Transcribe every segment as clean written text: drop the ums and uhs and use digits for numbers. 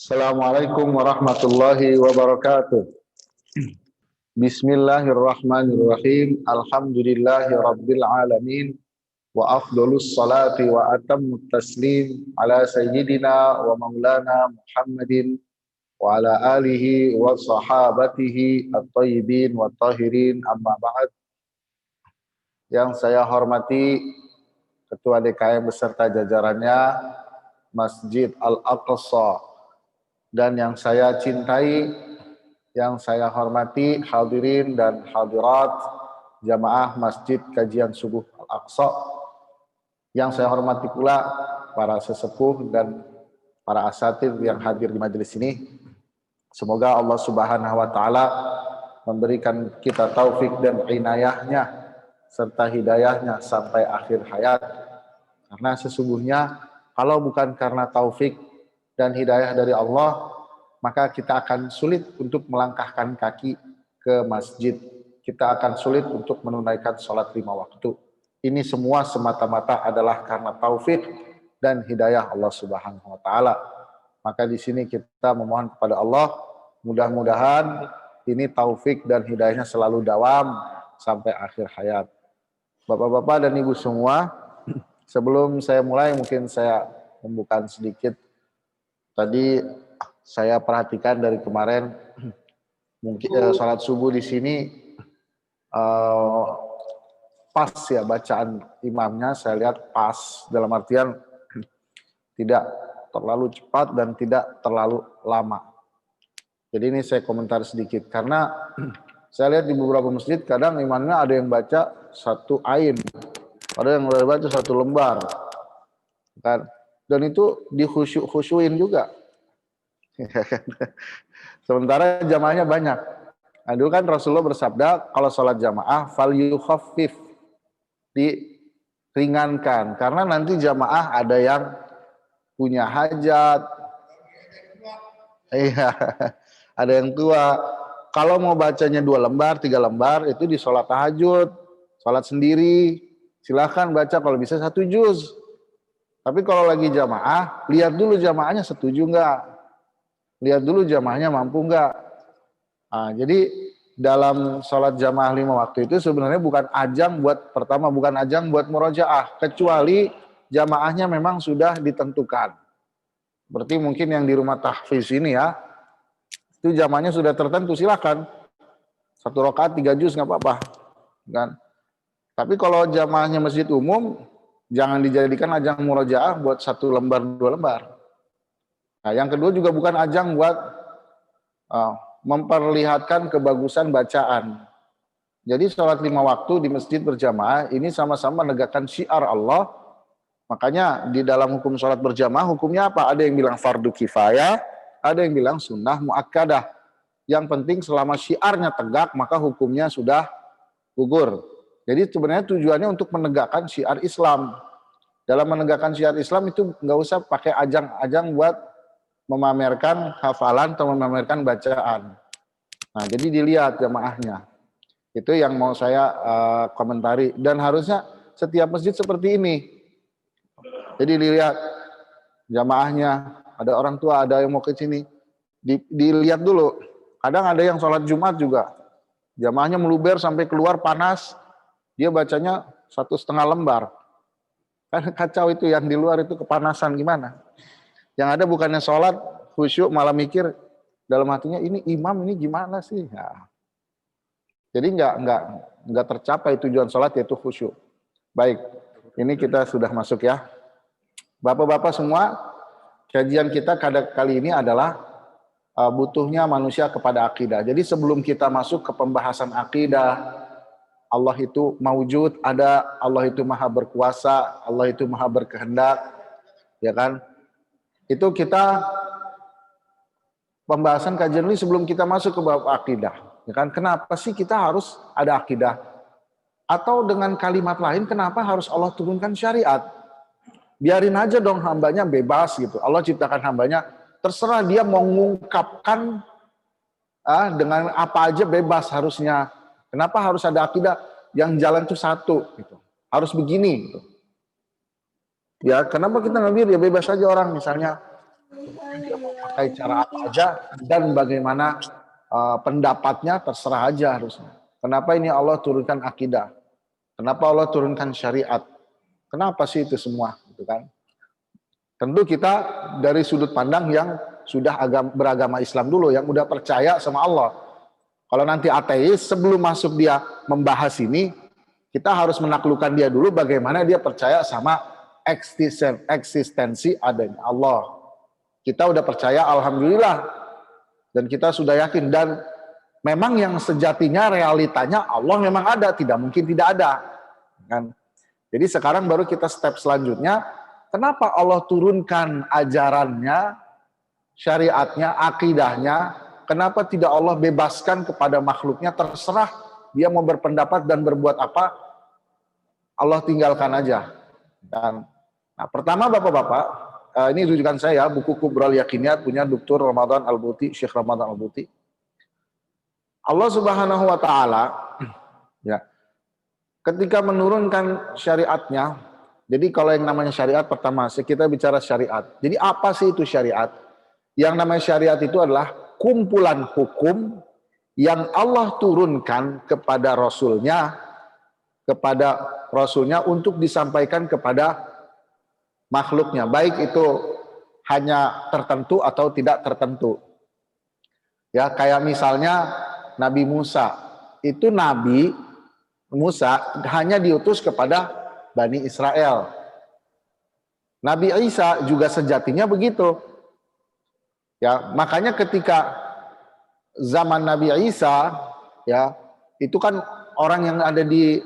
Assalamualaikum warahmatullahi wabarakatuh. Bismillahirrahmanirrahim. Alhamdulillahi rabbil alamin. Wa afdolus salati wa atammut taslim ala sayyidina wa maulana Muhammadin wa ala alihi wa sahabatihi at-tayyibin wa tahirin, amma ba'd. Yang saya hormati Ketua DKM beserta jajarannya Masjid Al-Aqsa, dan yang saya cintai, yang saya hormati hadirin dan hadirat jamaah Masjid Kajian Subuh Al-Aqsa, yang saya hormati pula para sesepuh dan para asatidz yang hadir di majelis ini. Semoga Allah Subhanahu wa taala memberikan kita taufik dan inayahnya serta hidayahnya sampai akhir hayat. Karena sesungguhnya kalau bukan karena taufik dan hidayah dari Allah, maka kita akan sulit untuk melangkahkan kaki ke masjid. Kita akan sulit untuk menunaikan sholat 5 waktu. Ini semua semata-mata adalah karena taufik dan hidayah Allah Subhanahu wa taala. Maka di sini kita memohon kepada Allah, mudah-mudahan ini taufik dan hidayahnya selalu dawam sampai akhir hayat. Bapak-bapak dan ibu semua, sebelum saya mulai mungkin saya membuka sedikit. Tadi saya perhatikan dari kemarin, mungkin sholat subuh di sini pas ya bacaan imamnya, saya lihat pas dalam artian tidak terlalu cepat dan tidak terlalu lama. Jadi ini saya komentar sedikit karena saya lihat di beberapa masjid kadang imamnya ada yang baca satu ain, ada yang baca satu lembar, kan? Dan itu dikhusyuin juga. Sementara jamaahnya banyak. Nah, dulu kan Rasulullah bersabda, kalau sholat jamaah, fal yukhaffif, diringankan. Karena nanti jamaah ada yang punya hajat, iya, ada yang tua. Kalau mau bacanya 2 lembar, 3 lembar, itu di sholat tahajud, sholat sendiri, silahkan baca kalau bisa 1 juz. Tapi kalau lagi jamaah, lihat dulu jamaahnya setuju enggak, lihat dulu jamaahnya mampu enggak. Nah, jadi dalam sholat jamaah 5 waktu itu sebenarnya bukan ajang buat, pertama bukan ajang buat murojaah, kecuali jamaahnya memang sudah ditentukan. Berarti mungkin yang di rumah tahfiz ini ya, itu jamaahnya sudah tertentu, silakan 1 rakaat 3 juz nggak apa-apa, kan? Tapi kalau jamaahnya masjid umum, jangan dijadikan ajang murojaah buat 1 lembar 2 lembar. Nah, yang kedua juga bukan ajang buat memperlihatkan kebagusan bacaan. Jadi sholat 5 waktu di masjid berjamaah ini sama-sama menegakkan syiar Allah. Makanya di dalam hukum sholat berjamaah hukumnya apa? Ada yang bilang fardu kifayah, ada yang bilang sunnah muakkadah. Yang penting selama syiarnya tegak maka hukumnya sudah gugur. Jadi sebenarnya tujuannya untuk menegakkan syiar Islam. Dalam menegakkan syiar Islam itu nggak usah pakai ajang-ajang buat memamerkan hafalan atau memamerkan bacaan. Nah, jadi dilihat jamaahnya. Itu yang mau saya komentari. Dan harusnya setiap masjid seperti ini. Jadi dilihat jamaahnya, ada orang tua, ada yang mau ke sini. Dilihat dulu. Kadang ada yang sholat Jumat juga. Jamaahnya meluber sampai keluar panas. Dia bacanya 1,5 lembar. Kan kacau itu, yang di luar itu kepanasan gimana. Yang ada bukannya sholat, khusyuk, malah mikir dalam hatinya, ini imam ini gimana sih. Nah, jadi nggak tercapai tujuan sholat yaitu khusyuk. Baik, ini kita sudah masuk ya. Bapak-bapak semua, kajian kita kali ini adalah butuhnya manusia kepada akidah. Jadi sebelum kita masuk ke pembahasan akidah, Allah itu maujud, ada, Allah itu maha berkuasa, Allah itu maha berkehendak, ya kan? Itu kita pembahasan kajian ini sebelum kita masuk ke bab akidah, ya kan? Kenapa sih kita harus ada akidah? Atau dengan kalimat lain, kenapa harus Allah turunkan syariat? Biarin aja dong hambanya bebas gitu. Allah ciptakan hambanya, terserah dia mau mengungkapkan dengan apa aja bebas harusnya. Kenapa harus ada akidah? Yang jalan itu satu, gitu. Harus begini. Gitu. Ya, kenapa kita nggak biar ya bebas aja orang, misalnya dia mau pakai cara apa aja dan bagaimana pendapatnya terserah aja harusnya. Kenapa ini Allah turunkan akidah? Kenapa Allah turunkan syariat? Kenapa sih itu semua? Gitu kan? Tentu kita dari sudut pandang yang sudah beragama Islam dulu, yang udah percaya sama Allah. Kalau nanti ateis, sebelum masuk dia membahas ini, kita harus menaklukkan dia dulu bagaimana dia percaya sama eksistensi adanya Allah. Kita udah percaya, alhamdulillah, dan kita sudah yakin, dan memang yang sejatinya realitanya Allah memang ada, tidak mungkin tidak ada. Kan? Jadi sekarang baru kita step selanjutnya, kenapa Allah turunkan ajarannya, syariatnya, akidahnya, kenapa tidak Allah bebaskan kepada makhluknya, terserah dia mau berpendapat dan berbuat apa, Allah tinggalkan aja. Dan nah, pertama Bapak-Bapak, ini rujukan saya, buku Kubrul Yakiniyat punya Dr. Ramadan Al-Buti, Syekh Ramadan Al-Buti. Allah Subhanahu wa taala ya, ketika menurunkan syariatnya, jadi kalau yang namanya syariat pertama, kita bicara syariat. Jadi apa sih itu syariat? Yang namanya syariat itu adalah kumpulan hukum yang Allah turunkan kepada Rasulnya untuk disampaikan kepada makhluknya, baik itu hanya tertentu atau tidak tertentu. Ya, kayak misalnya Nabi Musa, itu Nabi Musa hanya diutus kepada Bani Israel. Nabi Isa juga sejatinya begitu. Ya, makanya ketika zaman Nabi Isa, ya, itu kan orang yang ada di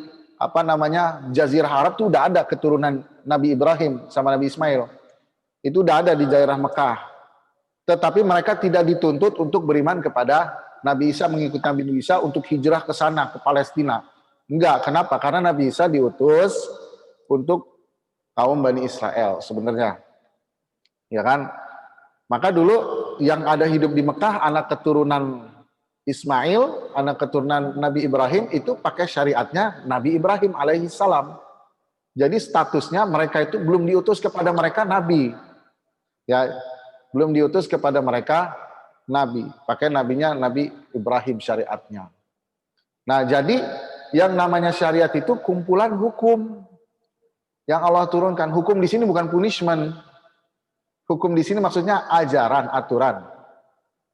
Jazirah Arab tuh udah ada keturunan Nabi Ibrahim sama Nabi Ismail. Itu udah ada di daerah Mekah. Tetapi mereka tidak dituntut untuk beriman kepada Nabi Isa, mengikuti Nabi Isa untuk hijrah ke sana, ke Palestina. Enggak, kenapa? Karena Nabi Isa diutus untuk kaum Bani Israel sebenarnya. Ya kan? Maka dulu yang ada hidup di Mekah, anak keturunan Ismail, anak keturunan Nabi Ibrahim, itu pakai syariatnya Nabi Ibrahim alaihi salam. Jadi statusnya mereka itu belum diutus kepada mereka Nabi. Ya, belum diutus kepada mereka Nabi. Pakai nabinya Nabi Ibrahim syariatnya. Nah, jadi yang namanya syariat itu kumpulan hukum yang Allah turunkan. Hukum di sini bukan punishment. Hukum di sini maksudnya ajaran, aturan.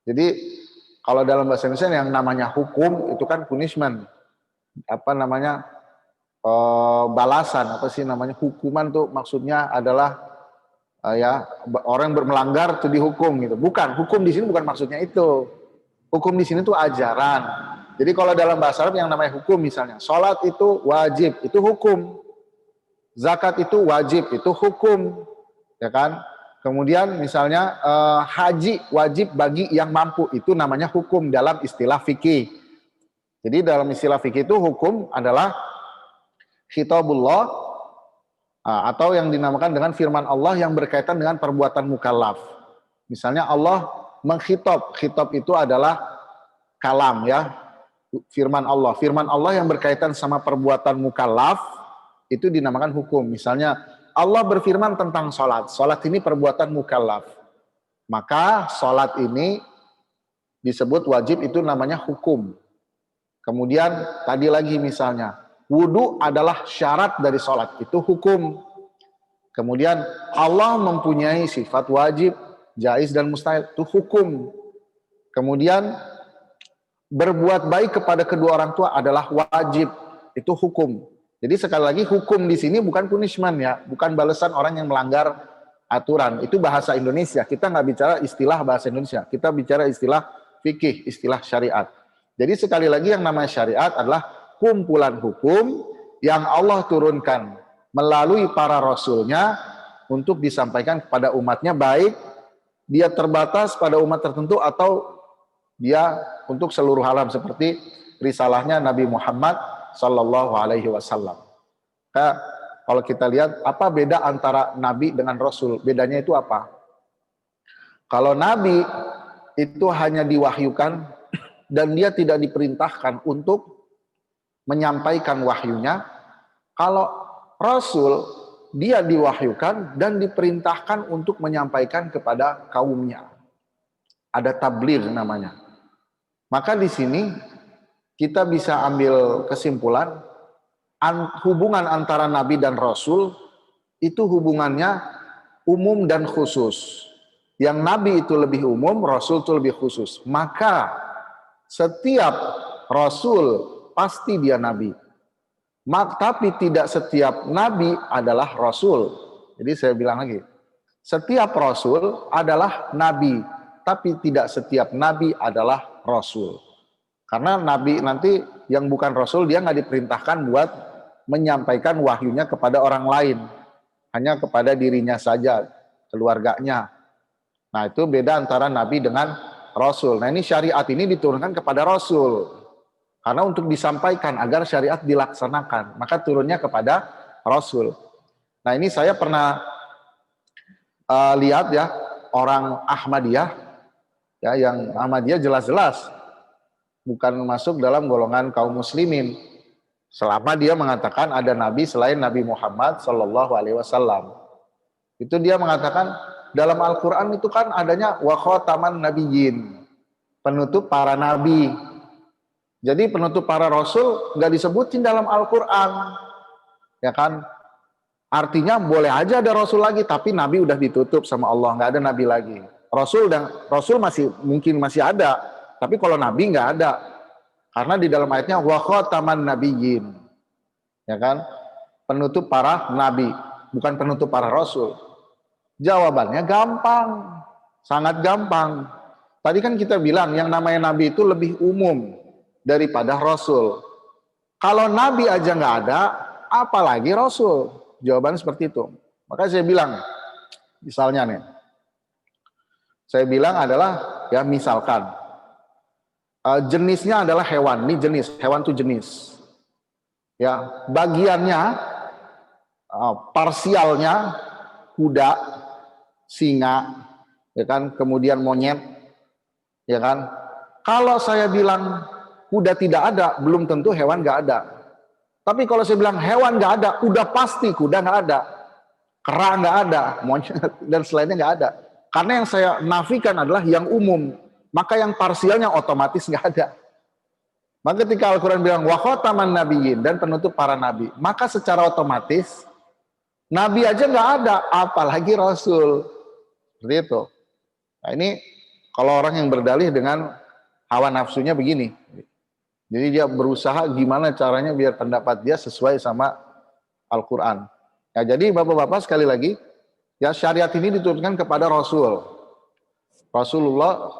Jadi kalau dalam bahasa Indonesia yang namanya hukum itu kan punishment. Balasan, hukuman tuh maksudnya adalah orang bermelanggar tuh dihukum gitu. Bukan, hukum di sini bukan maksudnya itu. Hukum di sini tuh ajaran. Jadi kalau dalam bahasa Arab yang namanya hukum, misalnya sholat itu wajib, itu hukum. Zakat itu wajib, itu hukum, ya kan? Kemudian misalnya haji wajib bagi yang mampu, itu namanya hukum dalam istilah fikih. Jadi dalam istilah fikih itu hukum adalah khitabullah atau yang dinamakan dengan firman Allah yang berkaitan dengan perbuatan mukallaf. Misalnya Allah mengkhitab, khitab itu adalah kalam ya, firman Allah. Firman Allah yang berkaitan sama perbuatan mukallaf itu dinamakan hukum. Misalnya Allah berfirman tentang sholat. Sholat ini perbuatan mukallaf. Maka sholat ini disebut wajib, itu namanya hukum. Kemudian tadi lagi misalnya, wudu adalah syarat dari sholat, itu hukum. Kemudian Allah mempunyai sifat wajib, jaiz dan mustahil, itu hukum. Kemudian berbuat baik kepada kedua orang tua adalah wajib, itu hukum. Jadi sekali lagi hukum di sini bukan punishment ya, bukan balasan orang yang melanggar aturan. Itu bahasa Indonesia. Kita nggak bicara istilah bahasa Indonesia. Kita bicara istilah fikih, istilah syariat. Jadi sekali lagi yang namanya syariat adalah kumpulan hukum yang Allah turunkan melalui para rasulnya untuk disampaikan kepada umatnya, baik dia terbatas pada umat tertentu atau dia untuk seluruh alam, seperti risalahnya Nabi Muhammad Sallallahu Alaihi Wasallam. Kalau kita lihat apa beda antara Nabi dengan Rasul, bedanya itu apa? Kalau Nabi itu hanya diwahyukan dan dia tidak diperintahkan untuk menyampaikan wahyunya. Kalau Rasul dia diwahyukan dan diperintahkan untuk menyampaikan kepada kaumnya. ada tabligh namanya. Maka di sini kita bisa ambil kesimpulan hubungan antara Nabi dan Rasul itu hubungannya umum dan khusus. Yang Nabi itu lebih umum, Rasul itu lebih khusus. Maka setiap Rasul pasti dia Nabi. Tapi tidak setiap Nabi adalah Rasul. Jadi saya bilang lagi, setiap Rasul adalah Nabi, tapi tidak setiap Nabi adalah Rasul. Karena Nabi nanti yang bukan Rasul, dia nggak diperintahkan buat menyampaikan wahyunya kepada orang lain. Hanya kepada dirinya saja, keluarganya. Nah itu beda antara Nabi dengan Rasul. Nah ini syariat ini diturunkan kepada Rasul. Karena untuk disampaikan agar syariat dilaksanakan. Maka turunnya kepada Rasul. Nah ini saya pernah lihat ya, orang Ahmadiyah. Ya, yang Ahmadiyah jelas-jelas bukan masuk dalam golongan kaum muslimin. Selama dia mengatakan ada Nabi selain Nabi Muhammad Sallallahu Alaihi Wasallam. Itu dia mengatakan dalam Al-Quran itu kan adanya wa khataman nabiyyin, penutup para nabi. Jadi penutup para rasul nggak disebutin dalam Al-Quran, ya kan? Artinya boleh aja ada rasul lagi, tapi nabi udah ditutup sama Allah, nggak ada nabi lagi. Rasul masih mungkin masih ada, tapi kalau nabi nggak ada, karena di dalam ayatnya wa khataman nabiyyin, ya kan? Penutup para nabi, bukan penutup para rasul. Jawabannya gampang, sangat gampang. Tadi kan kita bilang yang namanya nabi itu lebih umum daripada rasul. Kalau nabi aja nggak ada, apalagi rasul. Jawaban seperti itu. Maka saya bilang, misalnya nih, saya bilang adalah ya misalkan jenisnya adalah hewan. Ini jenis, hewan itu jenis. Ya, bagiannya parsialnya kuda, singa, ya kan, kemudian monyet, ya kan. Kalau saya bilang kuda tidak ada, belum tentu hewan nggak ada. Tapi kalau saya bilang hewan nggak ada, udah pasti kuda nggak ada, kera nggak ada, monyet dan selainnya nggak ada. Karena yang saya nafikan adalah yang umum, maka yang parsialnya otomatis nggak ada. Maka ketika Al-Quran bilang wa khataman nabiyyin dan penutup para nabi, maka secara otomatis nabi aja nggak ada, apalagi rasul. Seperti itu. Nah ini kalau orang yang berdalih dengan hawa nafsunya begini. Jadi dia berusaha gimana caranya biar pendapat dia sesuai sama Al-Quran. Ya, jadi bapak-bapak sekali lagi, ya syariat ini diturunkan kepada Rasul. Rasulullah,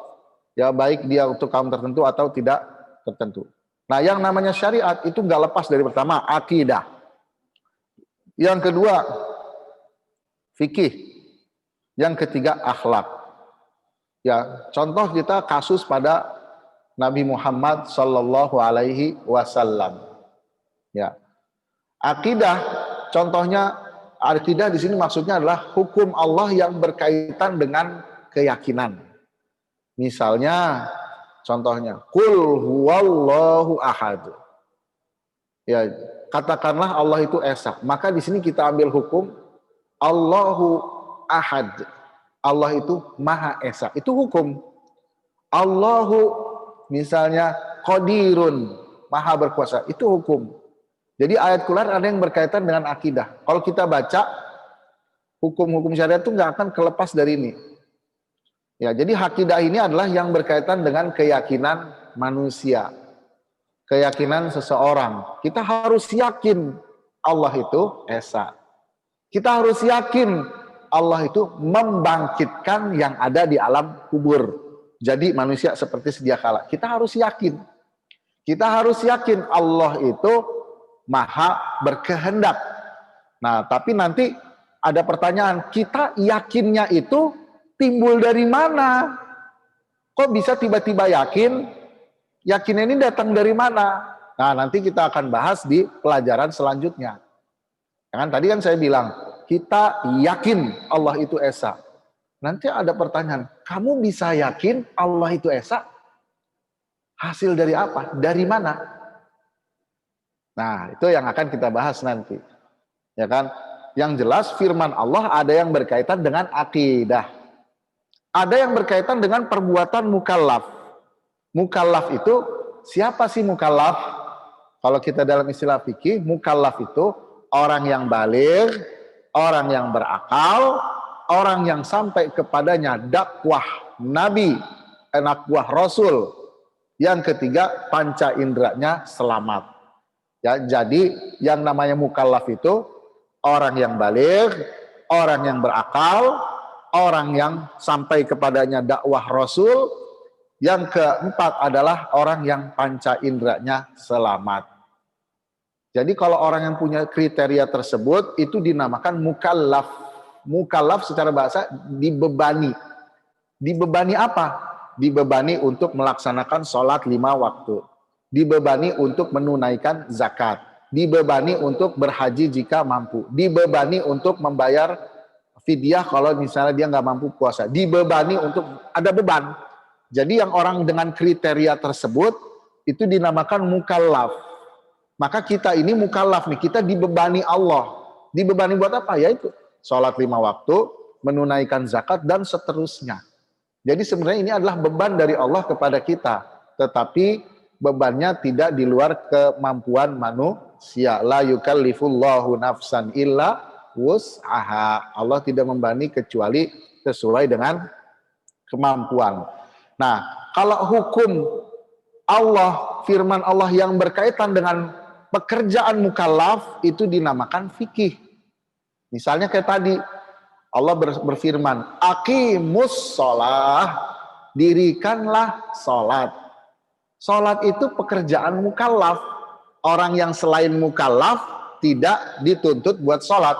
ya baik dia untuk kaum tertentu atau tidak tertentu. Nah yang namanya syariat itu nggak lepas dari pertama, akidah. Yang kedua, fikih. Yang ketiga akhlak. Ya, contoh kita kasus pada Nabi Muhammad Sallallahu Alaihi Wasallam. Ya, akidah. Contohnya akidah di sini maksudnya adalah hukum Allah yang berkaitan dengan keyakinan. Misalnya, contohnya, Qul huwallahu ahad. Ya, katakanlah Allah itu esa. Maka di sini kita ambil hukum Allahu ahad. Allah itu maha esa. Itu hukum. Allahu misalnya qadirun, maha berkuasa. Itu hukum. Jadi ayat Quran ada yang berkaitan dengan akidah. Kalau kita baca hukum-hukum syariat itu nggak akan kelepas dari ini. Ya, jadi akidah ini adalah yang berkaitan dengan keyakinan manusia. Keyakinan seseorang. Kita harus yakin Allah itu esa. Kita harus yakin Allah itu membangkitkan yang ada di alam kubur. Jadi manusia seperti sedia kala. Kita harus yakin. Kita harus yakin Allah itu maha berkehendak. Nah, tapi nanti ada pertanyaan, kita yakinnya itu timbul dari mana? Kok bisa tiba-tiba yakin? Yakin ini datang dari mana? Nah, nanti kita akan bahas di pelajaran selanjutnya. Kan tadi kan saya bilang, kita yakin Allah itu esa. Nanti ada pertanyaan, kamu bisa yakin Allah itu esa? Hasil dari apa? Dari mana? Nah, itu yang akan kita bahas nanti. Ya kan? Yang jelas firman Allah ada yang berkaitan dengan akidah. Ada yang berkaitan dengan perbuatan mukallaf. Mukallaf itu siapa sih mukallaf? Kalau kita dalam istilah fikih, mukallaf itu orang yang baligh, orang yang berakal, orang yang sampai kepadanya dakwah Nabi, dakwah Rasul. Yang ketiga, panca inderanya selamat. Ya, jadi yang namanya mukallaf itu orang yang baligh, orang yang berakal, orang yang sampai kepadanya dakwah Rasul. Yang keempat adalah orang yang panca inderanya selamat. Jadi kalau orang yang punya kriteria tersebut itu dinamakan mukallaf. Mukallaf secara bahasa dibebani. Dibebani apa? Dibebani untuk melaksanakan sholat 5 waktu. Dibebani untuk menunaikan zakat. Dibebani untuk berhaji jika mampu. Dibebani untuk membayar fidyah kalau misalnya dia nggak mampu puasa. Dibebani untuk ada beban. Jadi yang orang dengan kriteria tersebut itu dinamakan mukallaf. Maka kita ini mukallaf nih, kita dibebani Allah. Dibebani buat apa? Yaitu sholat 5 waktu, menunaikan zakat, dan seterusnya. Jadi sebenarnya ini adalah beban dari Allah kepada kita. Tetapi bebannya tidak di luar kemampuan manusia. La yukallifullahu nafsan illa wus'aha. Allah tidak membebani kecuali sesuai dengan kemampuan. Nah, kalau hukum Allah, firman Allah yang berkaitan dengan pekerjaan mukallaf itu dinamakan fikih. Misalnya kayak tadi, Allah berfirman, aqimus sholah, dirikanlah sholat. Sholat itu pekerjaan mukallaf. Orang yang selain mukallaf tidak dituntut buat sholat.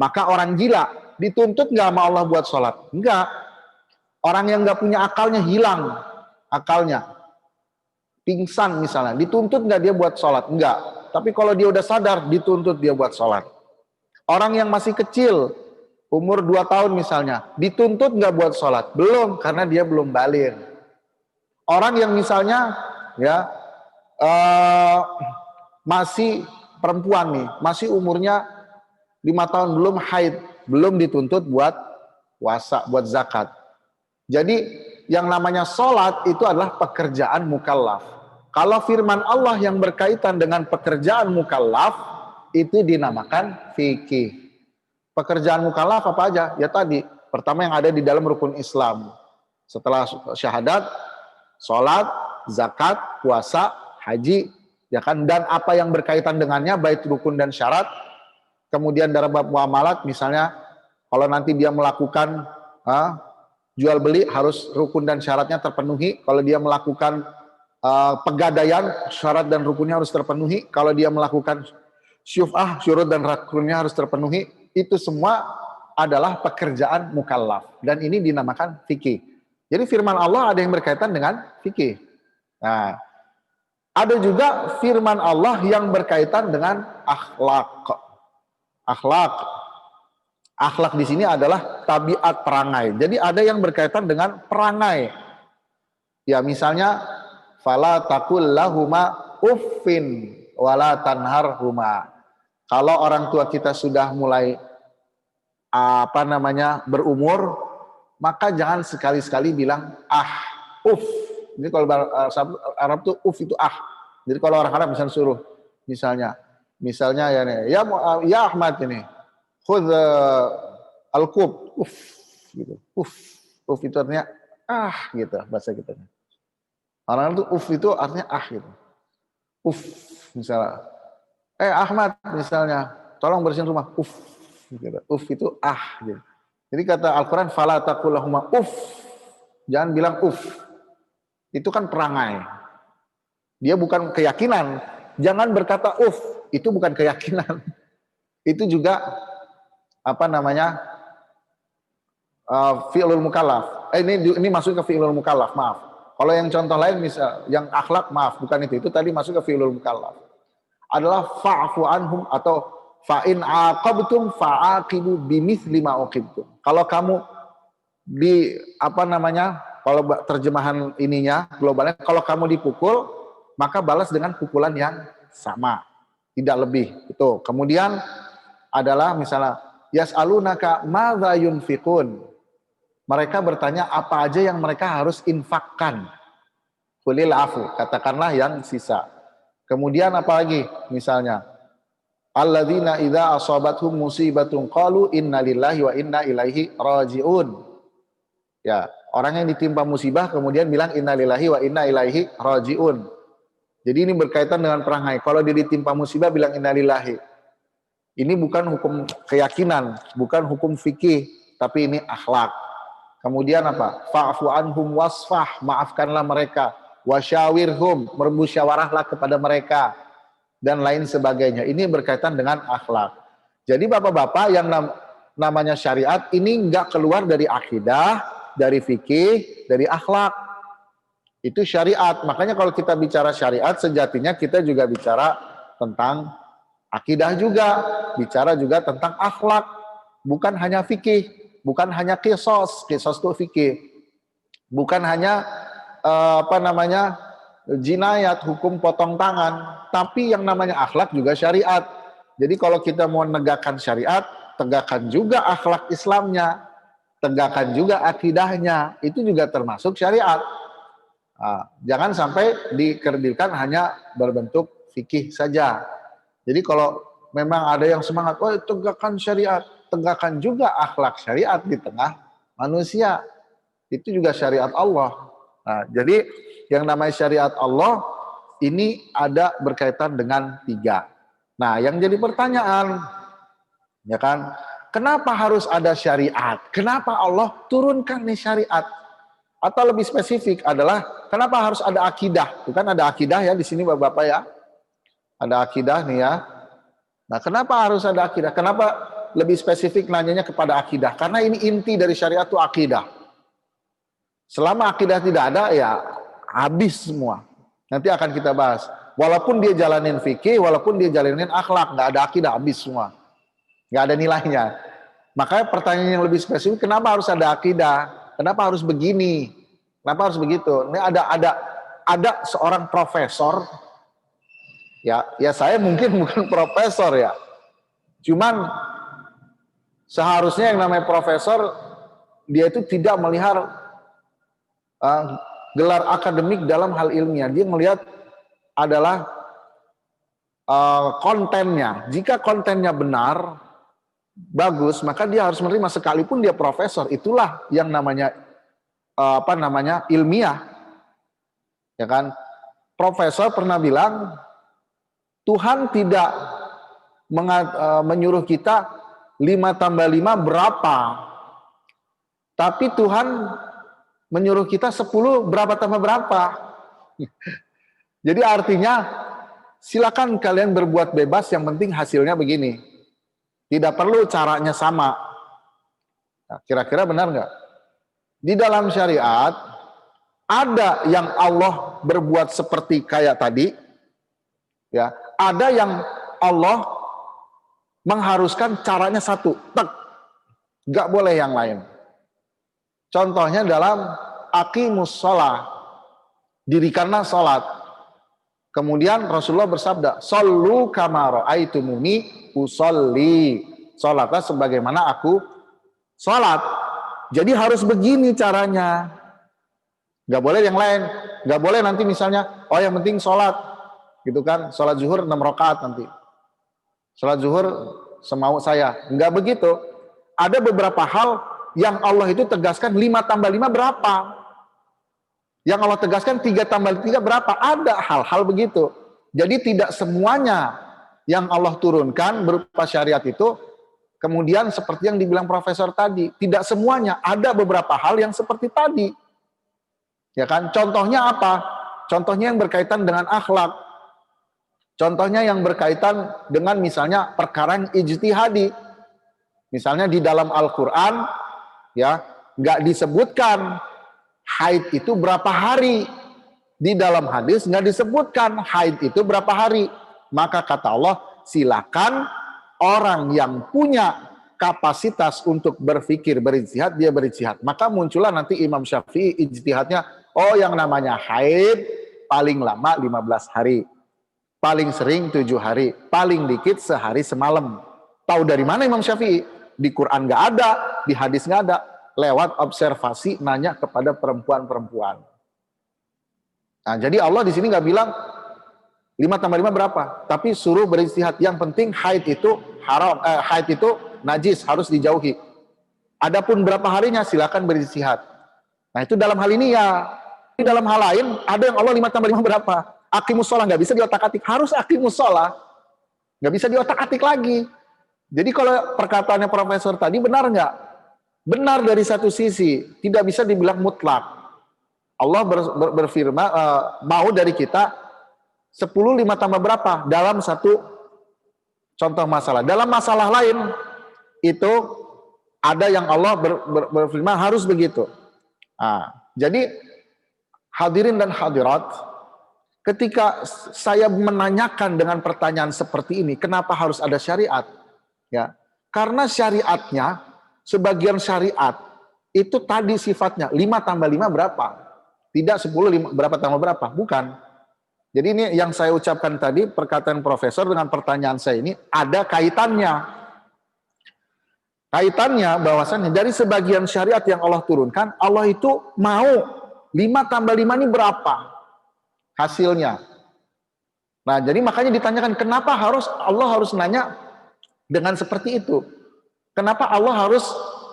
Maka orang gila dituntut nggak sama Allah buat sholat? Enggak. Orang yang nggak punya akalnya hilang akalnya, pingsan misalnya, dituntut nggak dia buat sholat? Enggak. Tapi kalau dia udah sadar, dituntut dia buat sholat. Orang yang masih kecil, umur 2 tahun misalnya, dituntut nggak buat sholat? Belum, karena dia belum baligh. Orang yang misalnya ya masih perempuan nih, masih umurnya 5 tahun, belum haid, belum dituntut buat puasa, buat zakat. Jadi yang namanya sholat itu adalah pekerjaan mukallaf. Kalau firman Allah yang berkaitan dengan pekerjaan mukallaf itu dinamakan fikih. Pekerjaan mukallaf apa aja? Ya tadi, pertama yang ada di dalam rukun Islam. Setelah syahadat, sholat, zakat, puasa, haji, ya kan, dan apa yang berkaitan dengannya baik rukun dan syarat. Kemudian dalam bab muamalat misalnya kalau nanti dia melakukan jual beli harus rukun dan syaratnya terpenuhi. Kalau dia melakukan pegadaian, syarat dan rukunnya harus terpenuhi. Kalau dia melakukan syuf'ah, syurut dan rukunnya harus terpenuhi. Itu semua adalah pekerjaan mukallaf. Dan ini dinamakan fikih. Jadi firman Allah ada yang berkaitan dengan fikih. Nah, ada juga firman Allah yang berkaitan dengan akhlak. Akhlak. Akhlak di sini adalah tabiat perangai. Jadi ada yang berkaitan dengan perangai. Ya misalnya fala taqul lahuma uffin wala tanharhuma. Kalau orang tua kita sudah mulai berumur, maka jangan sekali-sekali bilang uff. Jadi kalau Arab tuh uff itu Jadi kalau orang Arab misalnya suruh misalnya ya Ahmad ini khudh al-kub, gitu. Uff itu artinya gitu bahasa kita. Orang itu uff itu artinya gitu. Uff misalnya, Ahmad misalnya, tolong bersihin rumah, uff gitu. Uff itu gitu. Jadi kata Al-Quran, fala taqul lahuma uff, jangan bilang uff. Itu kan perangai. Dia bukan keyakinan. Jangan berkata uff, itu bukan keyakinan. Itu juga fi'lul mukallaf. Ini masuk ke fi'lul mukallaf, maaf. Kalau yang contoh lain misal yang akhlak, maaf, bukan itu. Itu tadi masuk ke fi'lul mukallaf. Adalah fa'fu anhum atau fa'in aqabtum fa'aqibu bimithli ma uqibtum. Kalau kamu kalau terjemahan ininya globalnya, kalau kamu dipukul, maka balas dengan pukulan yang sama, tidak lebih. Itu. Kemudian adalah misalnya yas'alunaka madza yunfiqun. Mereka bertanya apa aja yang mereka harus infakkan. Qulil afu, katakanlah yang sisa. Kemudian apa lagi? Misalnya, alladzina idza asabathum musibatun qalu innalillahi wa inna ilaihi rajiun. Ya, orang yang ditimpa musibah kemudian bilang innalillahi wa inna ilaihi rajiun. Jadi ini berkaitan dengan perangai. Kalau dia ditimpa musibah bilang innalillahi. Ini bukan hukum keyakinan, bukan hukum fikih, tapi ini akhlak. Kemudian apa? Fa'fu anhum wasfah, maafkanlah mereka. Wasyawirhum, bermusyawarahlah kepada mereka, dan lain sebagainya. Ini berkaitan dengan akhlak. Jadi bapak-bapak yang namanya syariat ini enggak keluar dari akidah, dari fikih, dari akhlak. Itu syariat. Makanya kalau kita bicara syariat, sejatinya kita juga bicara tentang akidah juga, bicara juga tentang akhlak. Bukan hanya fikih, bukan hanya kisos itu fikih. Bukan hanya jinayat, hukum potong tangan, tapi yang namanya akhlak juga syariat. Jadi kalau kita mau menegakkan syariat, tegakkan juga akhlak Islamnya, tegakkan juga akidahnya, itu juga termasuk syariat. Nah, jangan sampai dikerdilkan hanya berbentuk fikih saja. Jadi kalau memang ada yang semangat, oh tegakkan syariat, tegakkan juga akhlak syariat di tengah manusia, itu juga syariat Allah. Nah, jadi yang namanya syariat Allah ini ada berkaitan dengan 3. Nah, yang jadi pertanyaan, ya kan, kenapa harus ada syariat? Kenapa Allah turunkan nih syariat? Atau lebih spesifik adalah kenapa harus ada akidah? Bukan ada akidah ya di sini Bapak-bapak ya. Ada akidah nih ya. Nah, kenapa harus ada akidah? Kenapa lebih spesifik nanyanya kepada akidah? Karena ini inti dari syariat itu akidah. Selama akidah tidak ada, ya habis semua. Nanti akan kita bahas. Walaupun dia jalanin fikih, walaupun dia jalanin akhlak, nggak ada akidah, habis semua. Nggak ada nilainya. Makanya pertanyaan yang lebih spesifik, kenapa harus ada akidah? Kenapa harus begini? Kenapa harus begitu? Ini ada seorang profesor, ya saya mungkin bukan profesor ya. Cuman seharusnya yang namanya profesor, dia itu tidak melihat gelar akademik dalam hal ilmiah. Dia melihat adalah kontennya. Jika kontennya benar, bagus, maka dia harus menerima sekalipun dia profesor. Itulah yang namanya ilmiah. Ya kan? Profesor pernah bilang Tuhan tidak menyuruh kita 5 tambah 5 berapa. Tapi Tuhan menyuruh kita 10 berapa tambah berapa. Jadi artinya silakan kalian berbuat bebas, yang penting hasilnya begini. Tidak perlu caranya sama. Nah, kira-kira benar nggak? Di dalam syariat ada yang Allah berbuat seperti kayak tadi, ya. Ada yang Allah mengharuskan caranya satu, nggak boleh yang lain. Contohnya dalam aqimus shalah, dirikanlah salat. Kemudian Rasulullah bersabda, "Shallu kama ra'aitumuni usolli." Salatlah sebagaimana aku salat. Jadi harus begini caranya. Gak boleh yang lain. Gak boleh nanti misalnya, oh yang penting salat, gitu kan? Salat zuhur 6 rakaat nanti. Salat zuhur semau saya. Enggak begitu. Ada beberapa hal yang Allah itu tegaskan 5 tambah 5 berapa? Yang Allah tegaskan 3 tambah 3 berapa? Ada hal-hal begitu. Jadi tidak semuanya yang Allah turunkan berupa syariat itu kemudian seperti yang dibilang profesor tadi. Tidak semuanya. Ada beberapa hal yang seperti tadi. Ya kan? Contohnya apa? Contohnya yang berkaitan dengan akhlak. Contohnya yang berkaitan dengan misalnya perkara yang ijtihadi. Misalnya di dalam Al-Quran, ya, nggak disebutkan haid itu berapa hari. Di dalam hadis nggak disebutkan haid itu berapa hari. Maka kata Allah, silakan orang yang punya kapasitas untuk berpikir, berijtihad, dia berijtihad. Maka muncullah nanti Imam Syafi'i ijtihadnya, oh yang namanya haid paling lama 15 hari. Paling sering 7 hari, paling dikit sehari semalam. Tahu dari mana Imam Syafi'i? Di Quran nggak ada, di hadis nggak ada. lewat observasi nanya kepada perempuan-perempuan. Nah, jadi Allah di sini nggak bilang 5 tambah 5 berapa, tapi suruh beristihad. Yang penting haid itu haram, haid itu najis, harus dijauhi. Adapun berapa harinya silakan beristihad. Nah, itu dalam hal ini ya. Di dalam hal lain ada yang Allah 5 tambah 5 berapa? Aqimus sholah, nggak bisa diotak-atik, harus aqimus sholah, nggak bisa diotak-atik lagi. Jadi kalau perkataannya Profesor tadi benar nggak? Benar dari satu sisi, tidak bisa dibilang mutlak. Allah berfirman mau dari kita 10 5 tambah berapa dalam satu contoh masalah. Dalam masalah lain itu ada yang Allah berfirman harus begitu. Nah, jadi hadirin dan hadirat, ketika saya menanyakan dengan pertanyaan seperti ini, kenapa harus ada syariat? Ya, karena syariatnya, sebagian syariat itu tadi sifatnya 5 tambah 5 berapa? Tidak 10 berapa tambah berapa, bukan. Jadi ini yang saya ucapkan tadi, perkataan Profesor dengan pertanyaan saya ini ada kaitannya. Kaitannya bahwasannya dari sebagian syariat yang Allah turunkan, Allah itu mau 5 tambah 5 ini berapa hasilnya. Nah, jadi makanya ditanyakan kenapa Allah harus nanya dengan seperti itu. Kenapa Allah harus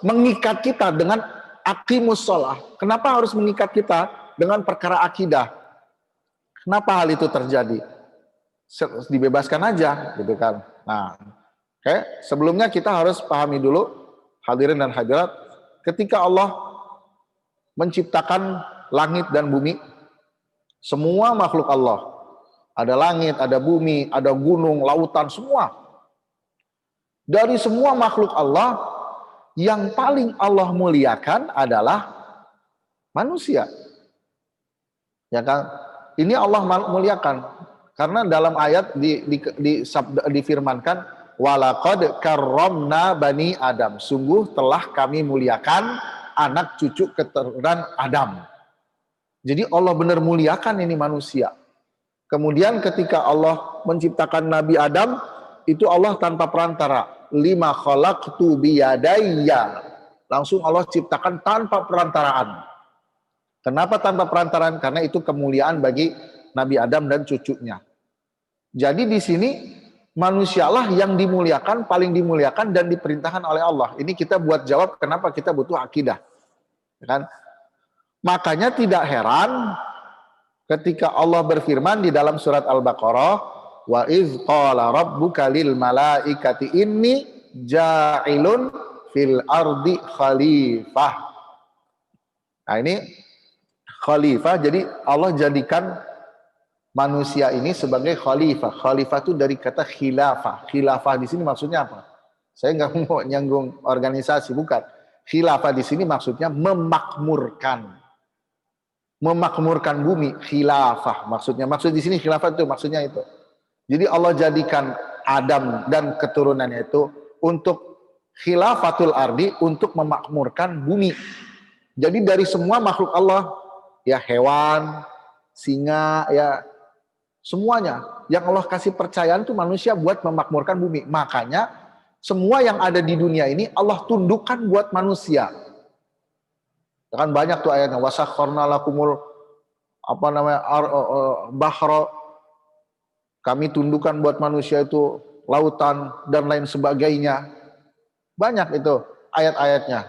mengikat kita dengan aqimus sholah? Kenapa harus mengikat kita dengan perkara akidah? Kenapa hal itu terjadi? Dibebaskan aja, gitu kan. Nah, oke, sebelumnya kita harus pahami dulu, hadirin dan hadirat, ketika Allah menciptakan langit dan bumi, semua makhluk Allah, ada langit, ada bumi, ada gunung, lautan, semua. Dari semua makhluk Allah, yang paling Allah muliakan adalah manusia. Ya kan? Ini Allah muliakan karena dalam ayat difirmankan walaqad karramna bani Adam. Sungguh telah kami muliakan anak cucu keturunan Adam. Jadi Allah benar muliakan ini manusia. Kemudian ketika Allah menciptakan Nabi Adam, itu Allah tanpa perantara. Lima khalaqtu biyadayya. Langsung Allah ciptakan tanpa perantaraan. Kenapa tanpa perantaraan? Karena itu kemuliaan bagi Nabi Adam dan cucunya. Jadi di sini manusialah yang dimuliakan, paling dimuliakan dan diperintahkan oleh Allah. Ini kita buat jawab kenapa kita butuh akidah. Kan? Makanya tidak heran ketika Allah berfirman di dalam surat Al-Baqarah, wa iz qala rabbuka lil malaikati inni ja'ilun fil ardi khalifah. Nah, ini khalifah, jadi Allah jadikan manusia ini sebagai khalifah. Khalifah itu dari kata khilafah. Khilafah di sini maksudnya apa? Saya nggak mau nyanggung organisasi, bukan. Khilafah di sini maksudnya memakmurkan. Memakmurkan bumi, khilafah maksudnya. Maksud di sini khilafah itu maksudnya itu. Jadi Allah jadikan Adam dan keturunannya itu untuk khilafatul ardi, untuk memakmurkan bumi. Jadi dari semua makhluk Allah, ya hewan, singa, ya semuanya yang Allah kasih percayaan itu manusia buat memakmurkan bumi. Makanya semua yang ada di dunia ini Allah tundukkan buat manusia. Kan banyak tuh ayatnya, wasakharna lakumul bahra, kami tundukkan buat manusia itu lautan dan lain sebagainya. Banyak itu ayat-ayatnya.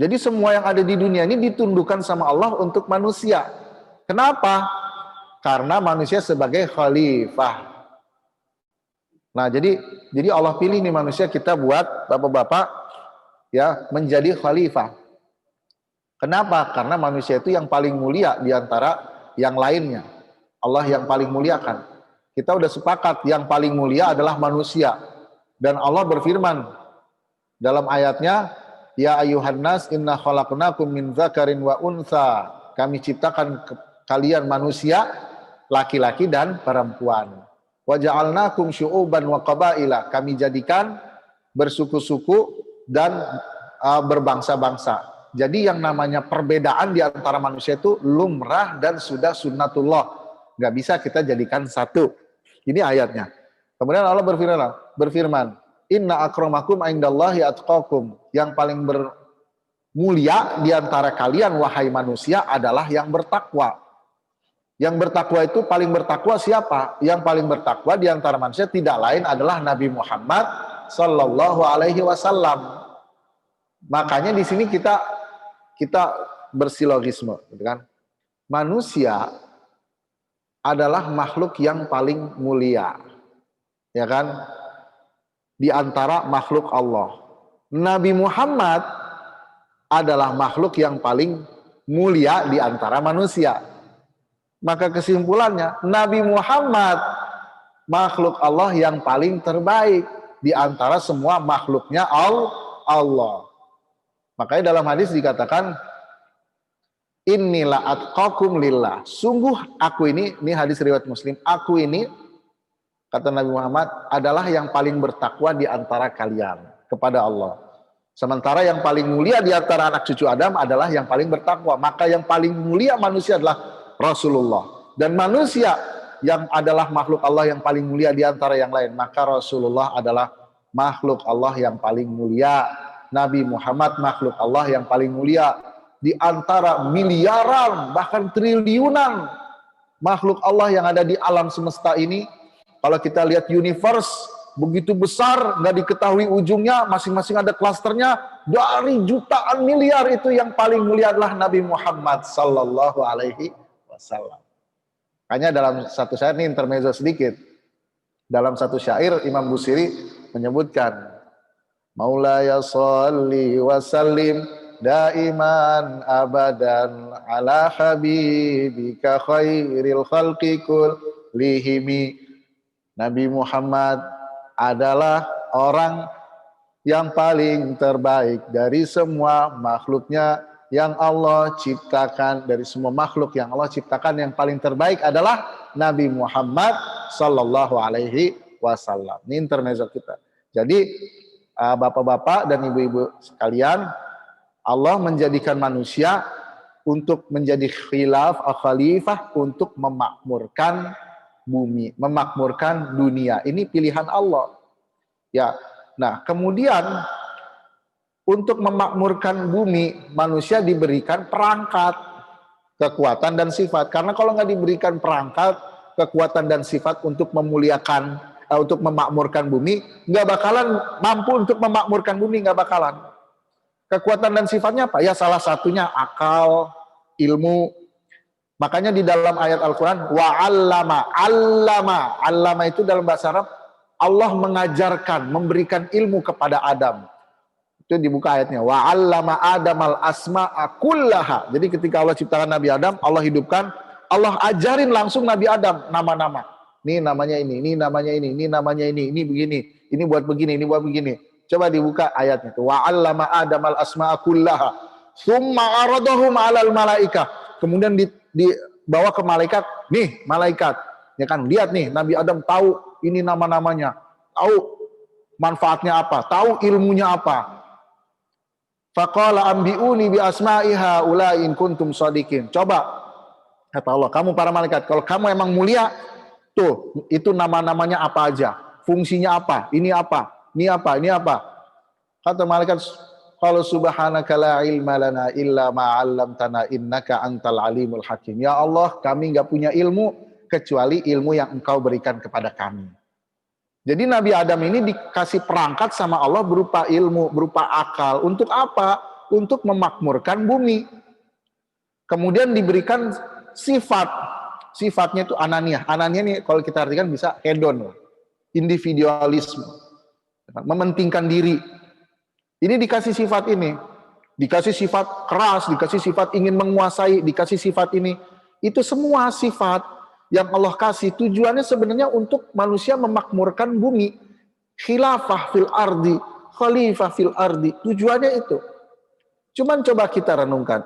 Jadi semua yang ada di dunia ini ditundukkan sama Allah untuk manusia. Kenapa? Karena manusia sebagai khalifah. Nah, jadi Allah pilih nih manusia kita buat bapak-bapak ya menjadi khalifah. Kenapa? Karena manusia itu yang paling mulia di antara yang lainnya. Allah yang paling muliakan. Kita udah sepakat yang paling mulia adalah manusia. Dan Allah berfirman dalam ayatnya, ya ayuhan nas inna khalaqnakum min dzakarin wa untha. Kami ciptakan kalian manusia laki-laki dan perempuan. Wa ja'alnakum syu'uban wa qabaila. Kami jadikan bersuku-suku dan berbangsa-bangsa. Jadi yang namanya perbedaan di antara manusia itu lumrah dan sudah sunnatullah. Nggak bisa kita jadikan satu. Ini ayatnya. Kemudian Allah berfirman, inna akramakum indallahi atqakum. yang paling bermulia di antara kalian wahai manusia adalah yang bertakwa. Yang bertakwa itu paling bertakwa siapa? Yang paling bertakwa di antara manusia tidak lain adalah Nabi Muhammad sallallahu alaihi wasallam. Makanya di sini kita bersilogisme, gitu kan? Manusia adalah makhluk yang paling mulia, ya kan? Di antara makhluk Allah. Nabi Muhammad adalah makhluk yang paling mulia di antara manusia. Maka kesimpulannya, Nabi Muhammad makhluk Allah yang paling terbaik di antara semua makhluknya Allah. Makanya dalam hadis dikatakan, Innilah atqakum lillah. Sungguh aku ini hadis riwayat Muslim, aku ini, kata Nabi Muhammad, adalah yang paling bertakwa di antara kalian kepada Allah. Sementara yang paling mulia di antara anak cucu Adam adalah yang paling bertakwa. Maka yang paling mulia manusia adalah Rasulullah. Dan manusia yang adalah makhluk Allah yang paling mulia di antara yang lain. Maka Rasulullah adalah makhluk Allah yang paling mulia. Nabi Muhammad makhluk Allah yang paling mulia. Di antara miliaran bahkan triliunan makhluk Allah yang ada di alam semesta ini. Kalau kita lihat universe begitu besar, nggak diketahui ujungnya, masing-masing ada klasternya. Dari jutaan miliar itu yang paling mulia adalah Nabi Muhammad sallallahu alaihi wasallam. Hanya dalam satu syair, ini intermezzo sedikit. Dalam satu syair Imam Busiri menyebutkan, Maulaya sholli wa sallim daiman abadan ala habibika khairil khalqi kullihimi. Nabi Muhammad adalah orang yang paling terbaik dari semua makhluknya yang Allah ciptakan. Dari semua makhluk yang Allah ciptakan, yang paling terbaik adalah Nabi Muhammad sallallahu alaihi wasallam. Ini intermezzo kita. Jadi bapak-bapak dan ibu-ibu sekalian, Allah menjadikan manusia untuk menjadi khalifah untuk memakmurkan bumi, memakmurkan dunia. Ini pilihan Allah. Ya. Nah, kemudian untuk memakmurkan bumi, manusia diberikan perangkat, kekuatan dan sifat. Karena kalau nggak diberikan perangkat, kekuatan dan sifat untuk memuliakan, untuk memakmurkan bumi, nggak bakalan mampu untuk memakmurkan bumi, nggak bakalan. Kekuatan dan sifatnya apa? Ya salah satunya akal, ilmu. Makanya di dalam ayat Al-Quran, allama itu dalam bahasa Arab, Allah mengajarkan, memberikan ilmu kepada Adam. Itu dibuka ayatnya, wa 'allama Adamal asma'a kullaha. Jadi ketika Allah ciptakan Nabi Adam, Allah hidupkan, Allah ajarin langsung Nabi Adam nama-nama. Ini namanya ini namanya ini namanya ini begini, ini buat begini, ini buat begini. Coba dibuka ayatnya itu, wa 'allama Adamal asma'a kullaha. Tsumma 'aradahum 'alal malaikah. Kemudian dibawa ke malaikat, nih malaikat, ya kan, lihat nih Nabi Adam tahu ini nama-namanya, tahu manfaatnya apa, tahu ilmunya apa. Faqala ambiuni bi asma'iha ula in kuntum shadiqin. Coba, kata Allah, kamu para malaikat, kalau kamu emang mulia, tuh, itu nama-namanya apa aja, fungsinya apa, ini apa, ini apa, ini apa. Kata malaikat, qala subhanaka la ilma lana illa ma 'allamtana innaka antal alimul hakim. Ya Allah, kami enggak punya ilmu kecuali ilmu yang Engkau berikan kepada kami. Jadi Nabi Adam ini dikasih perangkat sama Allah berupa ilmu, berupa akal. Untuk apa? Untuk memakmurkan bumi. Kemudian diberikan sifat. Sifatnya itu ananiah. Ananiah ini kalau kita artikan bisa hedon, individualisme, mementingkan diri. Ini dikasih sifat ini. Dikasih sifat keras, dikasih sifat ingin menguasai, dikasih sifat ini. Itu semua sifat yang Allah kasih tujuannya sebenarnya untuk manusia memakmurkan bumi. Khilafah fil ardi, khalifah fil ardi. Tujuannya itu. Cuman coba kita renungkan.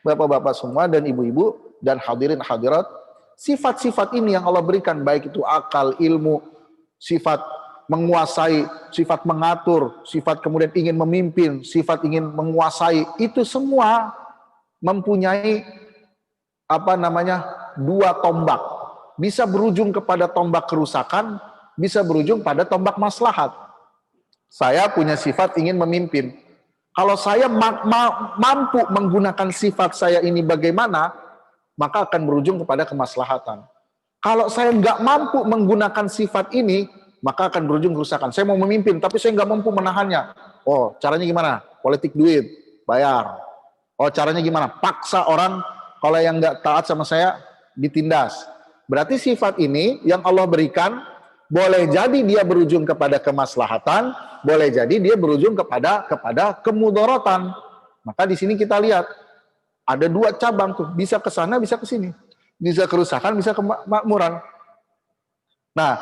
Bapak-bapak semua dan ibu-ibu dan hadirin hadirat, sifat-sifat ini yang Allah berikan, baik itu akal, ilmu, sifat menguasai, sifat mengatur, sifat kemudian ingin memimpin, sifat ingin menguasai, itu semua mempunyai dua tombak. Bisa berujung kepada tombak kerusakan, bisa berujung pada tombak maslahat. Saya punya sifat ingin memimpin. Kalau saya mampu menggunakan sifat saya ini bagaimana, maka akan berujung kepada kemaslahatan. Kalau saya nggak mampu menggunakan sifat ini, maka akan berujung kerusakan. Saya mau memimpin, tapi saya nggak mampu menahannya. Oh, caranya gimana? Politik duit, bayar. Oh, caranya gimana? Paksa orang, kalau yang nggak taat sama saya, ditindas. Berarti sifat ini yang Allah berikan, boleh jadi dia berujung kepada kemaslahatan, boleh jadi dia berujung kepada kemudaratan. Maka di sini kita lihat, ada dua cabang tuh, bisa ke sana, bisa ke sini. Bisa kerusakan, bisa kemakmuran. Nah,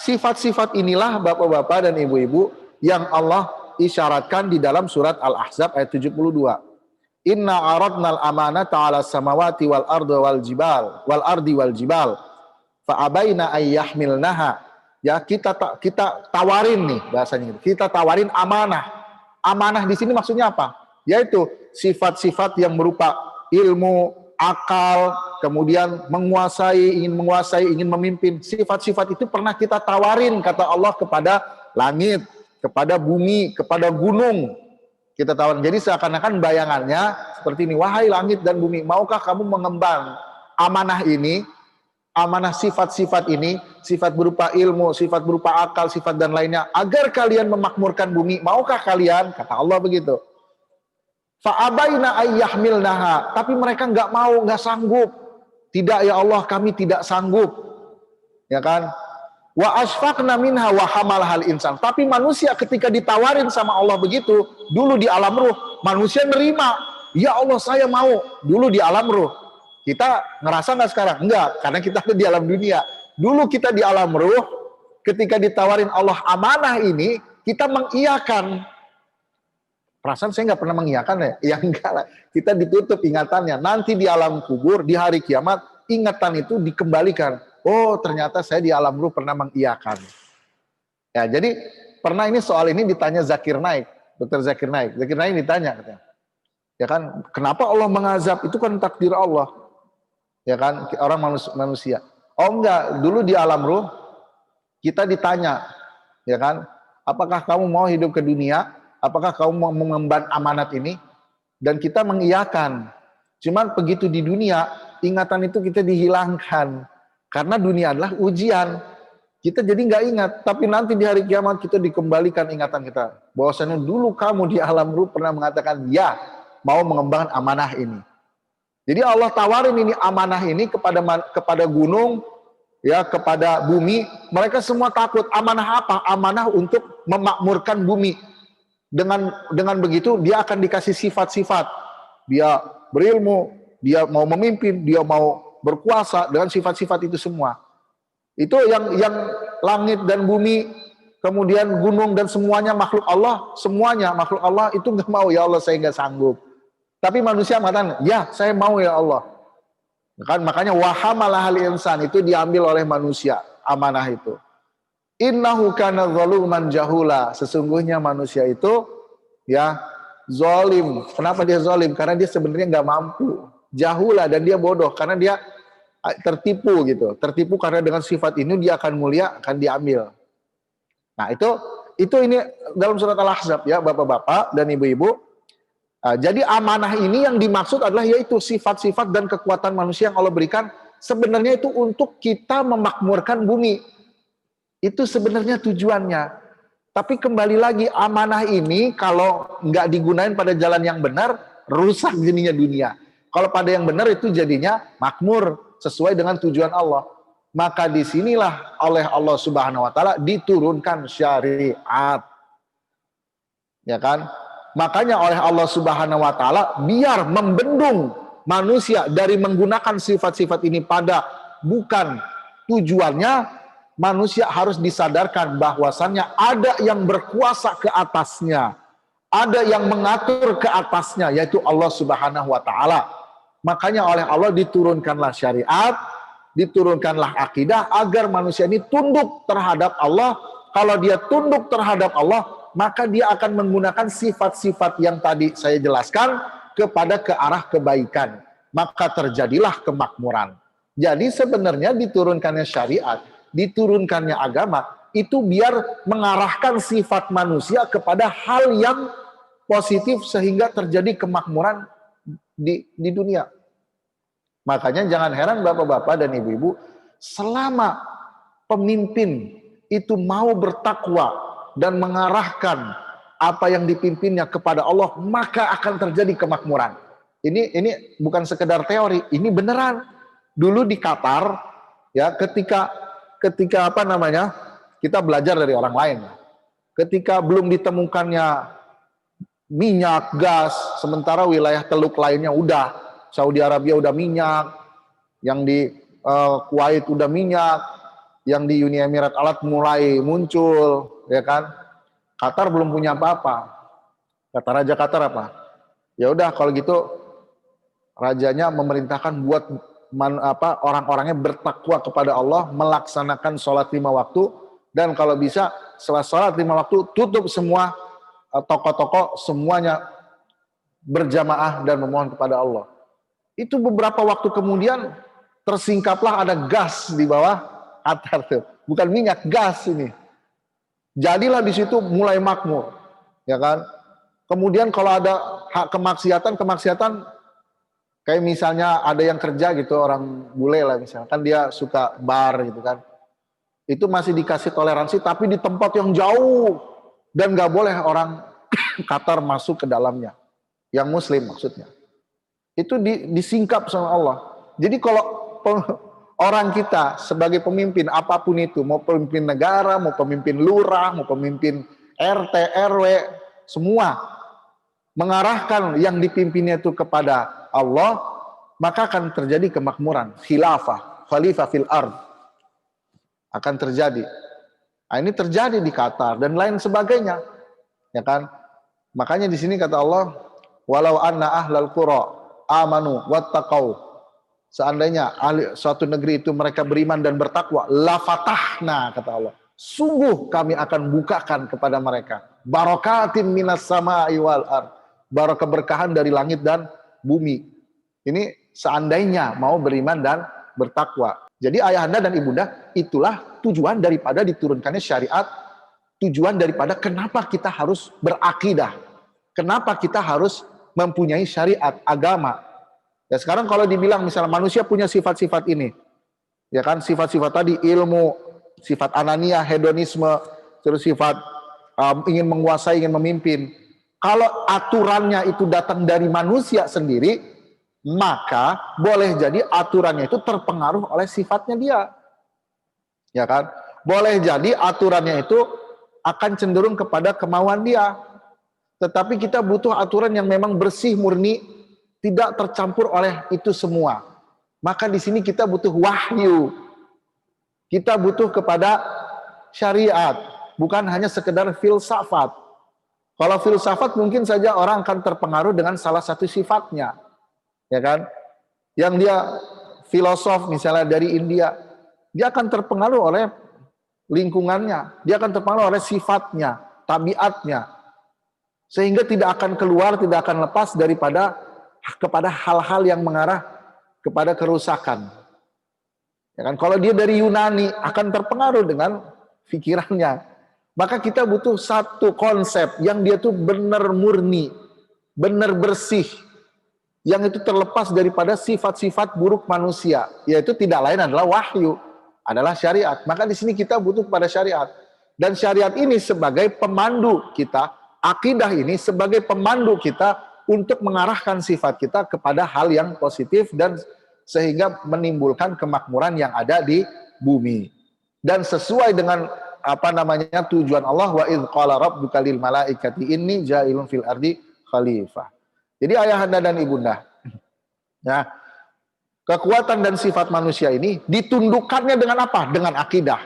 sifat-sifat inilah bapak-bapak dan ibu-ibu yang Allah isyaratkan di dalam surat Al-Ahzab ayat 72. Inna aradnal amanata 'alas samawati wal ardi wal jibal fa abaina ay yahmilnaha. Ya, kita tawarin nih bahasanya. Kita tawarin amanah. Amanah di sini maksudnya apa? Yaitu sifat-sifat yang berupa ilmu, akal, kemudian ingin menguasai, ingin memimpin. Sifat-sifat itu pernah kita tawarin, kata Allah, kepada langit, kepada bumi, kepada gunung. Kita tawarin. Jadi seakan-akan bayangannya seperti ini. Wahai langit dan bumi, maukah kamu mengemban amanah ini, amanah sifat-sifat ini, sifat berupa ilmu, sifat berupa akal, sifat dan lainnya, agar kalian memakmurkan bumi? Maukah kalian? Kata Allah begitu. Fa'abaina ayyahmilnaha, tapi mereka nggak mau, nggak sanggup. Tidak ya Allah, kami tidak sanggup. Ya kan? Wa asfaqna minha wa hamalahal insan. Tapi manusia ketika ditawarin sama Allah begitu, dulu di alam ruh, manusia nerima. Ya Allah, saya mau. Dulu di alam ruh. Kita ngerasa nggak sekarang? Enggak, karena kita ada di alam dunia. Dulu kita di alam ruh, ketika ditawarin Allah amanah ini, kita mengiyakan. Perasaan saya nggak pernah mengiyakan ya? Ya enggak lah. Kita ditutup ingatannya. Nanti di alam kubur, di hari kiamat, ingatan itu dikembalikan. Oh, ternyata saya di alam ruh pernah mengiyakan. Ya, jadi pernah ini soal ini ditanya Zakir Naik, Dr. Zakir Naik. Zakir Naik ditanya, katanya, ya kan, kenapa Allah mengazab? Itu kan takdir Allah. Ya kan, orang manusia. Oh enggak, dulu di alam ruh kita ditanya, ya kan, apakah kamu mau hidup ke dunia? Apakah kamu mau mengemban amanat ini? Dan kita mengiyakan. Cuman begitu di dunia, ingatan itu kita dihilangkan. Karena dunia adalah ujian. Kita jadi nggak ingat. Tapi nanti di hari kiamat kita dikembalikan ingatan kita. Bahwasanya dulu kamu di alam ruh pernah mengatakan, ya, mau mengemban amanah ini. Jadi Allah tawarin ini amanah ini kepada gunung, ya, kepada bumi. Mereka semua takut. Amanah apa? Amanah untuk memakmurkan bumi. Dengan begitu dia akan dikasih sifat-sifat. Dia berilmu, dia mau memimpin, dia mau berkuasa dengan sifat-sifat itu semua. Itu yang langit dan bumi, kemudian gunung dan semuanya makhluk Allah, semuanya makhluk Allah itu nggak mau, ya Allah saya nggak sanggup. Tapi manusia mengatakan, ya saya mau ya Allah. Kan makanya wahamalahal insan itu diambil oleh manusia, amanah itu. Innahu kana zaluman jahula. Sesungguhnya manusia itu ya zalim. Kenapa dia zalim? Karena dia sebenarnya nggak mampu. Jahula, dan dia bodoh karena dia tertipu gitu. Tertipu karena dengan sifat ini dia akan mulia, akan diambil. Nah, itu ini dalam surat Al-Ahzab ya, Bapak-bapak dan Ibu-ibu. Jadi amanah ini yang dimaksud adalah yaitu sifat-sifat dan kekuatan manusia yang Allah berikan, sebenarnya itu untuk kita memakmurkan bumi. Itu sebenarnya tujuannya. Tapi kembali lagi, amanah ini kalau nggak digunain pada jalan yang benar, rusak jadinya dunia. Kalau pada yang benar itu jadinya makmur sesuai dengan tujuan Allah. Maka disinilah oleh Allah Subhanahu Wa Taala diturunkan syariat, ya kan? Makanya oleh Allah Subhanahu Wa Taala biar membendung manusia dari menggunakan sifat-sifat ini pada bukan tujuannya. Manusia harus disadarkan bahwasannya ada yang berkuasa ke atasnya, ada yang mengatur ke atasnya, yaitu Allah Subhanahu Wa Taala. Makanya oleh Allah diturunkanlah syariat, diturunkanlah akidah agar manusia ini tunduk terhadap Allah. Kalau dia tunduk terhadap Allah, maka dia akan menggunakan sifat-sifat yang tadi saya jelaskan kepada ke arah kebaikan. Maka terjadilah kemakmuran. Jadi sebenarnya diturunkannya syariat, diturunkannya agama, itu biar mengarahkan sifat manusia kepada hal yang positif sehingga terjadi kemakmuran di dunia. Makanya jangan heran bapak-bapak dan ibu-ibu, selama pemimpin itu mau bertakwa dan mengarahkan apa yang dipimpinnya kepada Allah, maka akan terjadi kemakmuran. Ini bukan sekedar teori, ini beneran. Dulu di Qatar, ya, ketika apa namanya, kita belajar dari orang lain. Ketika belum ditemukannya minyak, gas, sementara wilayah Teluk lainnya udah, Saudi Arabia udah minyak, yang di Kuwait udah minyak, yang di Uni Emirat Arab mulai muncul, ya kan? Qatar belum punya apa-apa. Kata Raja Qatar apa? Ya udah kalau gitu rajanya memerintahkan buat orang-orangnya bertakwa kepada Allah, melaksanakan sholat 5 waktu, dan kalau bisa setelah sholat 5 waktu tutup semua toko-toko, semuanya berjamaah dan memohon kepada Allah. Itu beberapa waktu kemudian tersingkaplah ada gas di bawah Qatar tuh, bukan minyak, gas ini. Jadilah di situ mulai makmur, ya kan? Kemudian kalau ada kemaksiatan kayak misalnya ada yang kerja gitu, orang bule lah misalnya, kan dia suka bar gitu kan. Itu masih dikasih toleransi tapi di tempat yang jauh dan nggak boleh orang Qatar masuk ke dalamnya. Yang muslim maksudnya. Itu disingkap sama Allah. Jadi kalau orang kita sebagai pemimpin apapun itu, mau pemimpin negara, mau pemimpin lurah, mau pemimpin RT, RW, semua mengarahkan yang dipimpinnya itu kepada Allah, maka akan terjadi kemakmuran, khilafah, khalifah fil ard akan terjadi. Nah, ini terjadi di Qatar dan lain sebagainya, ya kan? Makanya di sini kata Allah, walau anna ahlal qura amanu wattaqau, seandainya ahli suatu negeri itu mereka beriman dan bertakwa, la fatahna, kata Allah, sungguh kami akan bukakan kepada mereka barakatin minas sama'i wal ard, barakah keberkahan dari langit dan bumi. Ini seandainya mau beriman dan bertakwa. Jadi ayahanda dan ibunda, itulah tujuan daripada diturunkannya syariat, tujuan daripada kenapa kita harus berakidah, kenapa kita harus mempunyai syariat agama. Ya sekarang kalau dibilang misalnya manusia punya sifat-sifat ini, ya kan, sifat-sifat tadi, ilmu, sifat anania, hedonisme, terus sifat ingin menguasai, ingin memimpin. Kalau aturannya itu datang dari manusia sendiri, maka boleh jadi aturannya itu terpengaruh oleh sifatnya dia. Ya kan? Boleh jadi aturannya itu akan cenderung kepada kemauan dia. Tetapi kita butuh aturan yang memang bersih, murni, tidak tercampur oleh itu semua. Maka di sini kita butuh wahyu. Kita butuh kepada syariat, bukan hanya sekedar filsafat. Kalau filsafat mungkin saja orang akan terpengaruh dengan salah satu sifatnya. Ya kan? Yang dia filosof misalnya dari India, dia akan terpengaruh oleh lingkungannya, dia akan terpengaruh oleh sifatnya, tabiatnya, sehingga tidak akan keluar, tidak akan lepas kepada hal-hal yang mengarah kepada kerusakan. Ya kan? Kalau dia dari Yunani akan terpengaruh dengan pikirannya. Maka kita butuh satu konsep yang dia tuh benar murni, benar bersih, yang itu terlepas daripada sifat-sifat buruk manusia, yaitu tidak lain adalah wahyu, adalah syariat. Maka di sini kita butuh pada syariat, dan syariat ini sebagai pemandu kita, akidah ini sebagai pemandu kita untuk mengarahkan sifat kita kepada hal yang positif dan sehingga menimbulkan kemakmuran yang ada di bumi dan sesuai dengan tujuan Allah, wa idz qala rabbuka lil malaikati inni ja'ilun fil ardi khalifah. Jadi ayahanda dan ibunda, ya, kekuatan dan sifat manusia ini ditundukkannya dengan apa? Dengan akidah.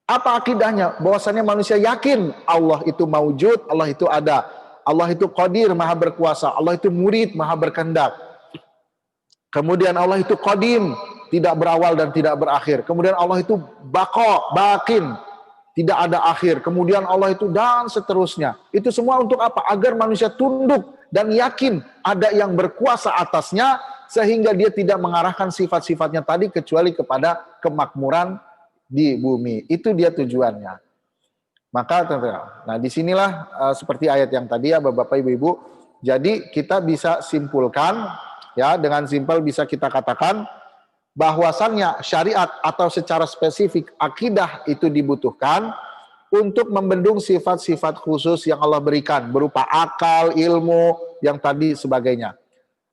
Apa akidahnya? Bahwasannya manusia yakin Allah itu maujud, Allah itu ada, Allah itu qadir, maha berkuasa, Allah itu murid, maha berkehendak. Kemudian Allah itu qadim, tidak berawal dan tidak berakhir. Kemudian Allah itu baqa, bakin, tidak ada akhir. Kemudian Allah itu dan seterusnya. Itu semua untuk apa? Agar manusia tunduk dan yakin ada yang berkuasa atasnya, sehingga dia tidak mengarahkan sifat-sifatnya tadi kecuali kepada kemakmuran di bumi. Itu dia tujuannya. Maka nah disinilah seperti ayat yang tadi ya Bapak Ibu. Jadi kita bisa simpulkan ya, dengan simpel bisa kita katakan bahwasannya syariat atau secara spesifik akidah itu dibutuhkan untuk membendung sifat-sifat khusus yang Allah berikan berupa akal, ilmu, yang tadi sebagainya.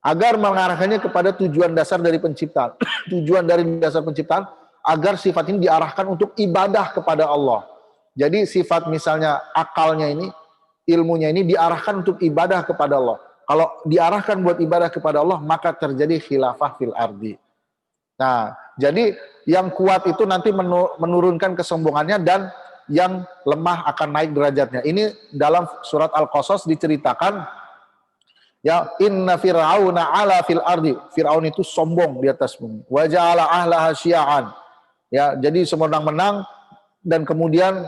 Agar mengarahkannya kepada tujuan dasar dari penciptaan. Tujuan dari dasar penciptaan agar sifat ini diarahkan untuk ibadah kepada Allah. Jadi sifat misalnya akalnya ini, ilmunya ini diarahkan untuk ibadah kepada Allah. Kalau diarahkan buat ibadah kepada Allah, maka terjadi khilafah fil ardi. Nah, jadi yang kuat itu nanti menurunkan kesombongannya dan yang lemah akan naik derajatnya. Ini dalam surat Al-Qasas diceritakan, ya, inna fir'auna ala fil ardi. Fir'aun itu sombong di atas bumi. Wa ja'ala ahlaha syi'an. Ya, jadi semenang-menang dan kemudian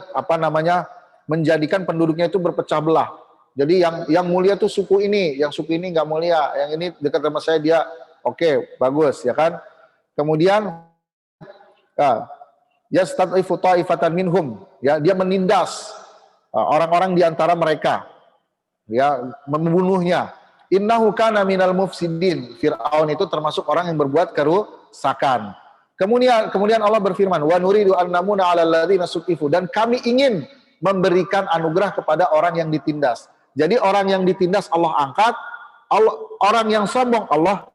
menjadikan penduduknya itu berpecah belah. Jadi yang mulia itu suku ini, yang suku ini nggak mulia, yang ini dekat sama saya dia oke, bagus, ya kan? Kemudian yastad'ifu ta'ifatan minhum, ya, dia menindas orang-orang di antara mereka, ya, membunuhnya. Innahu kana minal mufsidin. Fir'aun itu termasuk orang yang berbuat kerusakan. Kemudian Allah berfirman, wa nuridu an namuna 'alal ladzina suqifu, dan kami ingin memberikan anugerah kepada orang yang ditindas. Jadi orang yang ditindas Allah angkat, orang yang sombong Allah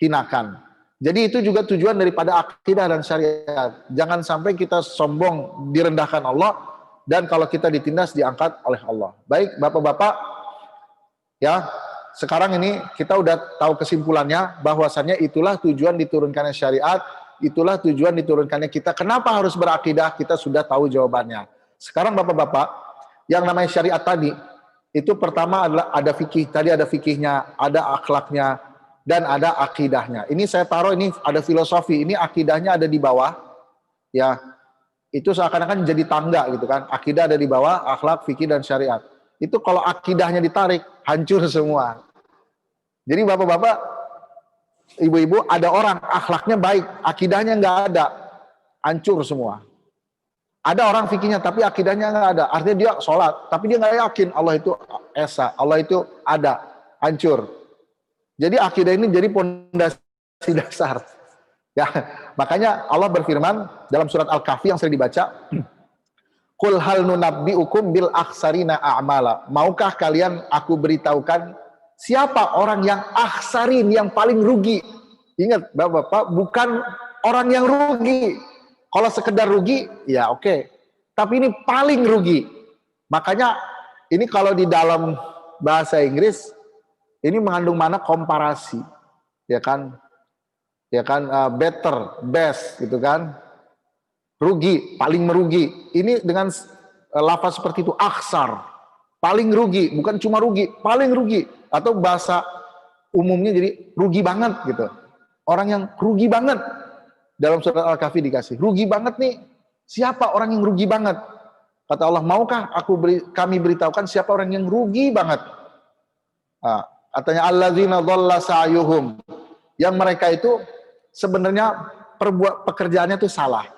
hinakan. Jadi itu juga tujuan daripada akidah dan syariat. Jangan sampai kita sombong direndahkan Allah, dan kalau kita ditindas diangkat oleh Allah. Baik Bapak-bapak, ya, sekarang ini kita udah tahu kesimpulannya bahwasannya itulah tujuan diturunkannya syariat, itulah tujuan diturunkannya kita. Kenapa harus berakidah? Kita sudah tahu jawabannya. Sekarang Bapak-bapak, yang namanya syariat tadi, itu pertama adalah ada fikih. Tadi ada fikihnya, ada akhlaknya, dan ada akidahnya. Ini saya taruh, ini ada filosofi, ini akidahnya ada di bawah, ya. Itu seakan-akan jadi tangga gitu kan. Akidah ada di bawah, akhlak, fikih, dan syariat. Itu kalau akidahnya ditarik, hancur semua. Jadi Bapak-bapak, Ibu-ibu, ada orang akhlaknya baik, akidahnya nggak ada, hancur semua. Ada orang fikihnya tapi akidahnya nggak ada, artinya dia sholat tapi dia nggak yakin Allah itu esa, Allah itu ada, hancur. Jadi akidah ini jadi pondasi dasar. Ya, makanya Allah berfirman dalam surat Al-Kahfi yang sering dibaca, Qul hal nunabbi'ukum bil akhsarina a'mala. Maukah kalian aku beritahukan siapa orang yang akhsarin, yang paling rugi? Ingat Bapak-bapak, bukan orang yang rugi. Kalau sekedar rugi, ya oke. Tapi ini paling rugi. Makanya ini kalau di dalam bahasa Inggris, ini mengandung mana komparasi. Ya kan? Ya kan, better, best gitu kan. Rugi, paling merugi. Ini dengan lafaz seperti itu, akhsar. Paling rugi, bukan cuma rugi, paling rugi. Atau bahasa umumnya jadi rugi banget gitu. Orang yang rugi banget. Dalam surat Al-Kahfi dikasih, rugi banget nih. Siapa orang yang rugi banget? Kata Allah, maukah kami beritahukan siapa orang yang rugi banget? Nah, katanya alladzina dhalla sa'yuhum. Yang mereka itu sebenarnya pekerjaannya itu salah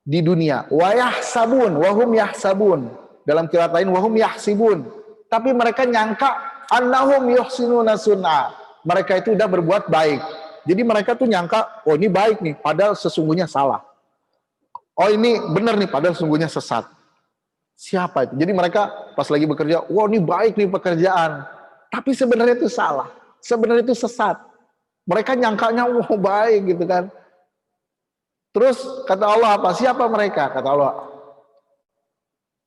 di dunia. Wa yahsabun, wa hum yahsabun. Dalam qiraat lain wa hum yahsibun. Tapi mereka nyangka annahum yuhsinuna sun'a. Mereka itu udah berbuat baik. Jadi mereka tuh nyangka, oh ini baik nih, padahal sesungguhnya salah. Oh ini benar nih, padahal sesungguhnya sesat. Siapa itu? Jadi mereka pas lagi bekerja, wah ini baik nih pekerjaan. Tapi sebenarnya itu salah. Sebenarnya itu sesat. Mereka nyangkanya, wah baik gitu kan. Terus kata Allah apa? Siapa mereka? Kata Allah,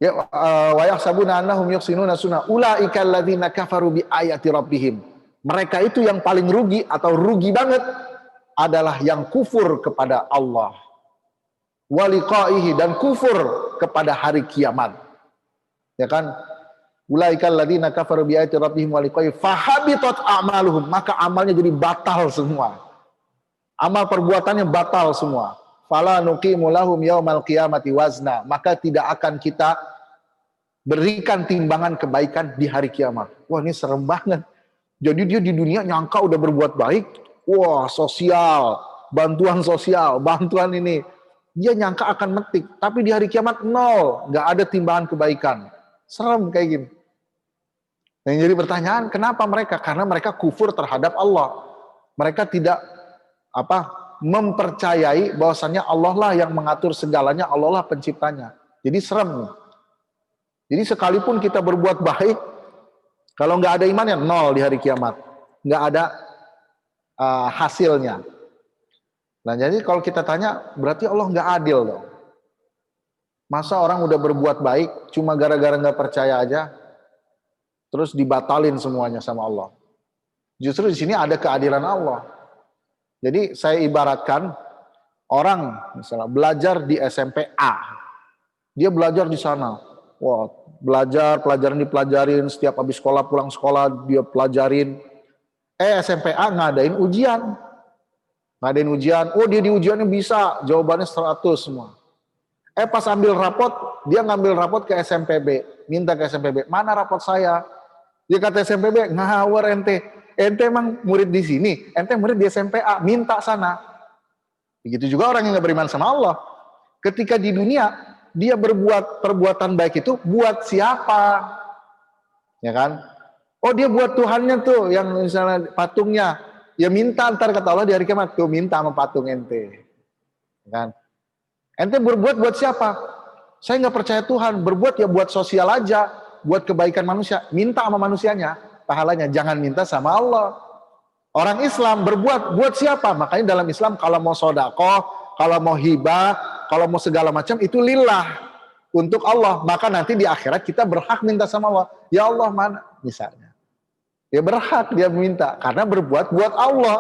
ya wa yahsabuna annahum yuhsinuna sunna ulaika alladzina kafaru bi ayati rabbihim. Mereka itu yang paling rugi atau rugi banget adalah yang kufur kepada Allah wa liqaihi, dan kufur kepada hari kiamat. Ya kan? Ulaika alladzina kafaru bi ayati rabbihim wa liqaihi fahabitat a'maluhum, maka amalnya jadi batal semua. Amal perbuatannya batal semua. Fala nuqimu lahum yaumal qiyamati wazna, maka tidak akan kita berikan timbangan kebaikan di hari kiamat. Wah ini serem banget. Jadi dia di dunia nyangka udah berbuat baik, wah sosial, bantuan ini. Dia nyangka akan metik, tapi di hari kiamat nol, nggak ada timbangan kebaikan. Serem kayak gini. Yang jadi pertanyaan, kenapa mereka? Karena mereka kufur terhadap Allah. Mereka tidak mempercayai bahwasannya Allah lah yang mengatur segalanya, Allah lah penciptanya. Jadi serem. Jadi sekalipun kita berbuat baik, kalau nggak ada imannya nol di hari kiamat, nggak ada hasilnya. Nah jadi kalau kita tanya, berarti Allah nggak adil dong. Masa orang udah berbuat baik, cuma gara-gara nggak percaya aja, terus dibatalin semuanya sama Allah. Justru di sini ada keadilan Allah. Jadi saya ibaratkan orang misalnya belajar di SMP A, dia belajar di sana, wah belajar pelajaran dipelajarin, setiap habis sekolah pulang sekolah dia pelajarin. SMP A ngadain ujian, oh dia di ujiannya bisa, jawabannya 100 semua. Pas ambil rapot, dia ngambil rapot ke SMPB, minta ke SMPB, mana rapot saya? Dia kata SMPB, ngawur ente emang murid di sini, ente murid di SMPA, minta sana. Begitu juga orang yang nggak beriman sama Allah. Ketika di dunia, dia berbuat perbuatan baik itu buat siapa? Ya kan? Oh dia buat Tuhannya tuh, yang misalnya patungnya, ya minta ntar kata Allah di hari kiamat, tuh minta sama patung ente. Ya kan? Ente berbuat buat siapa? Saya nggak percaya Tuhan, berbuat ya buat sosial aja, buat kebaikan manusia, minta sama manusianya, pahalanya, jangan minta sama Allah. Orang Islam berbuat buat siapa? Makanya dalam Islam kalau mau sodakoh, kalau mau hibah, kalau mau segala macam itu lillah, untuk Allah. Maka nanti di akhirat kita berhak minta sama Allah. Ya Allah mana? Misalnya. Ya berhak dia minta karena berbuat buat Allah.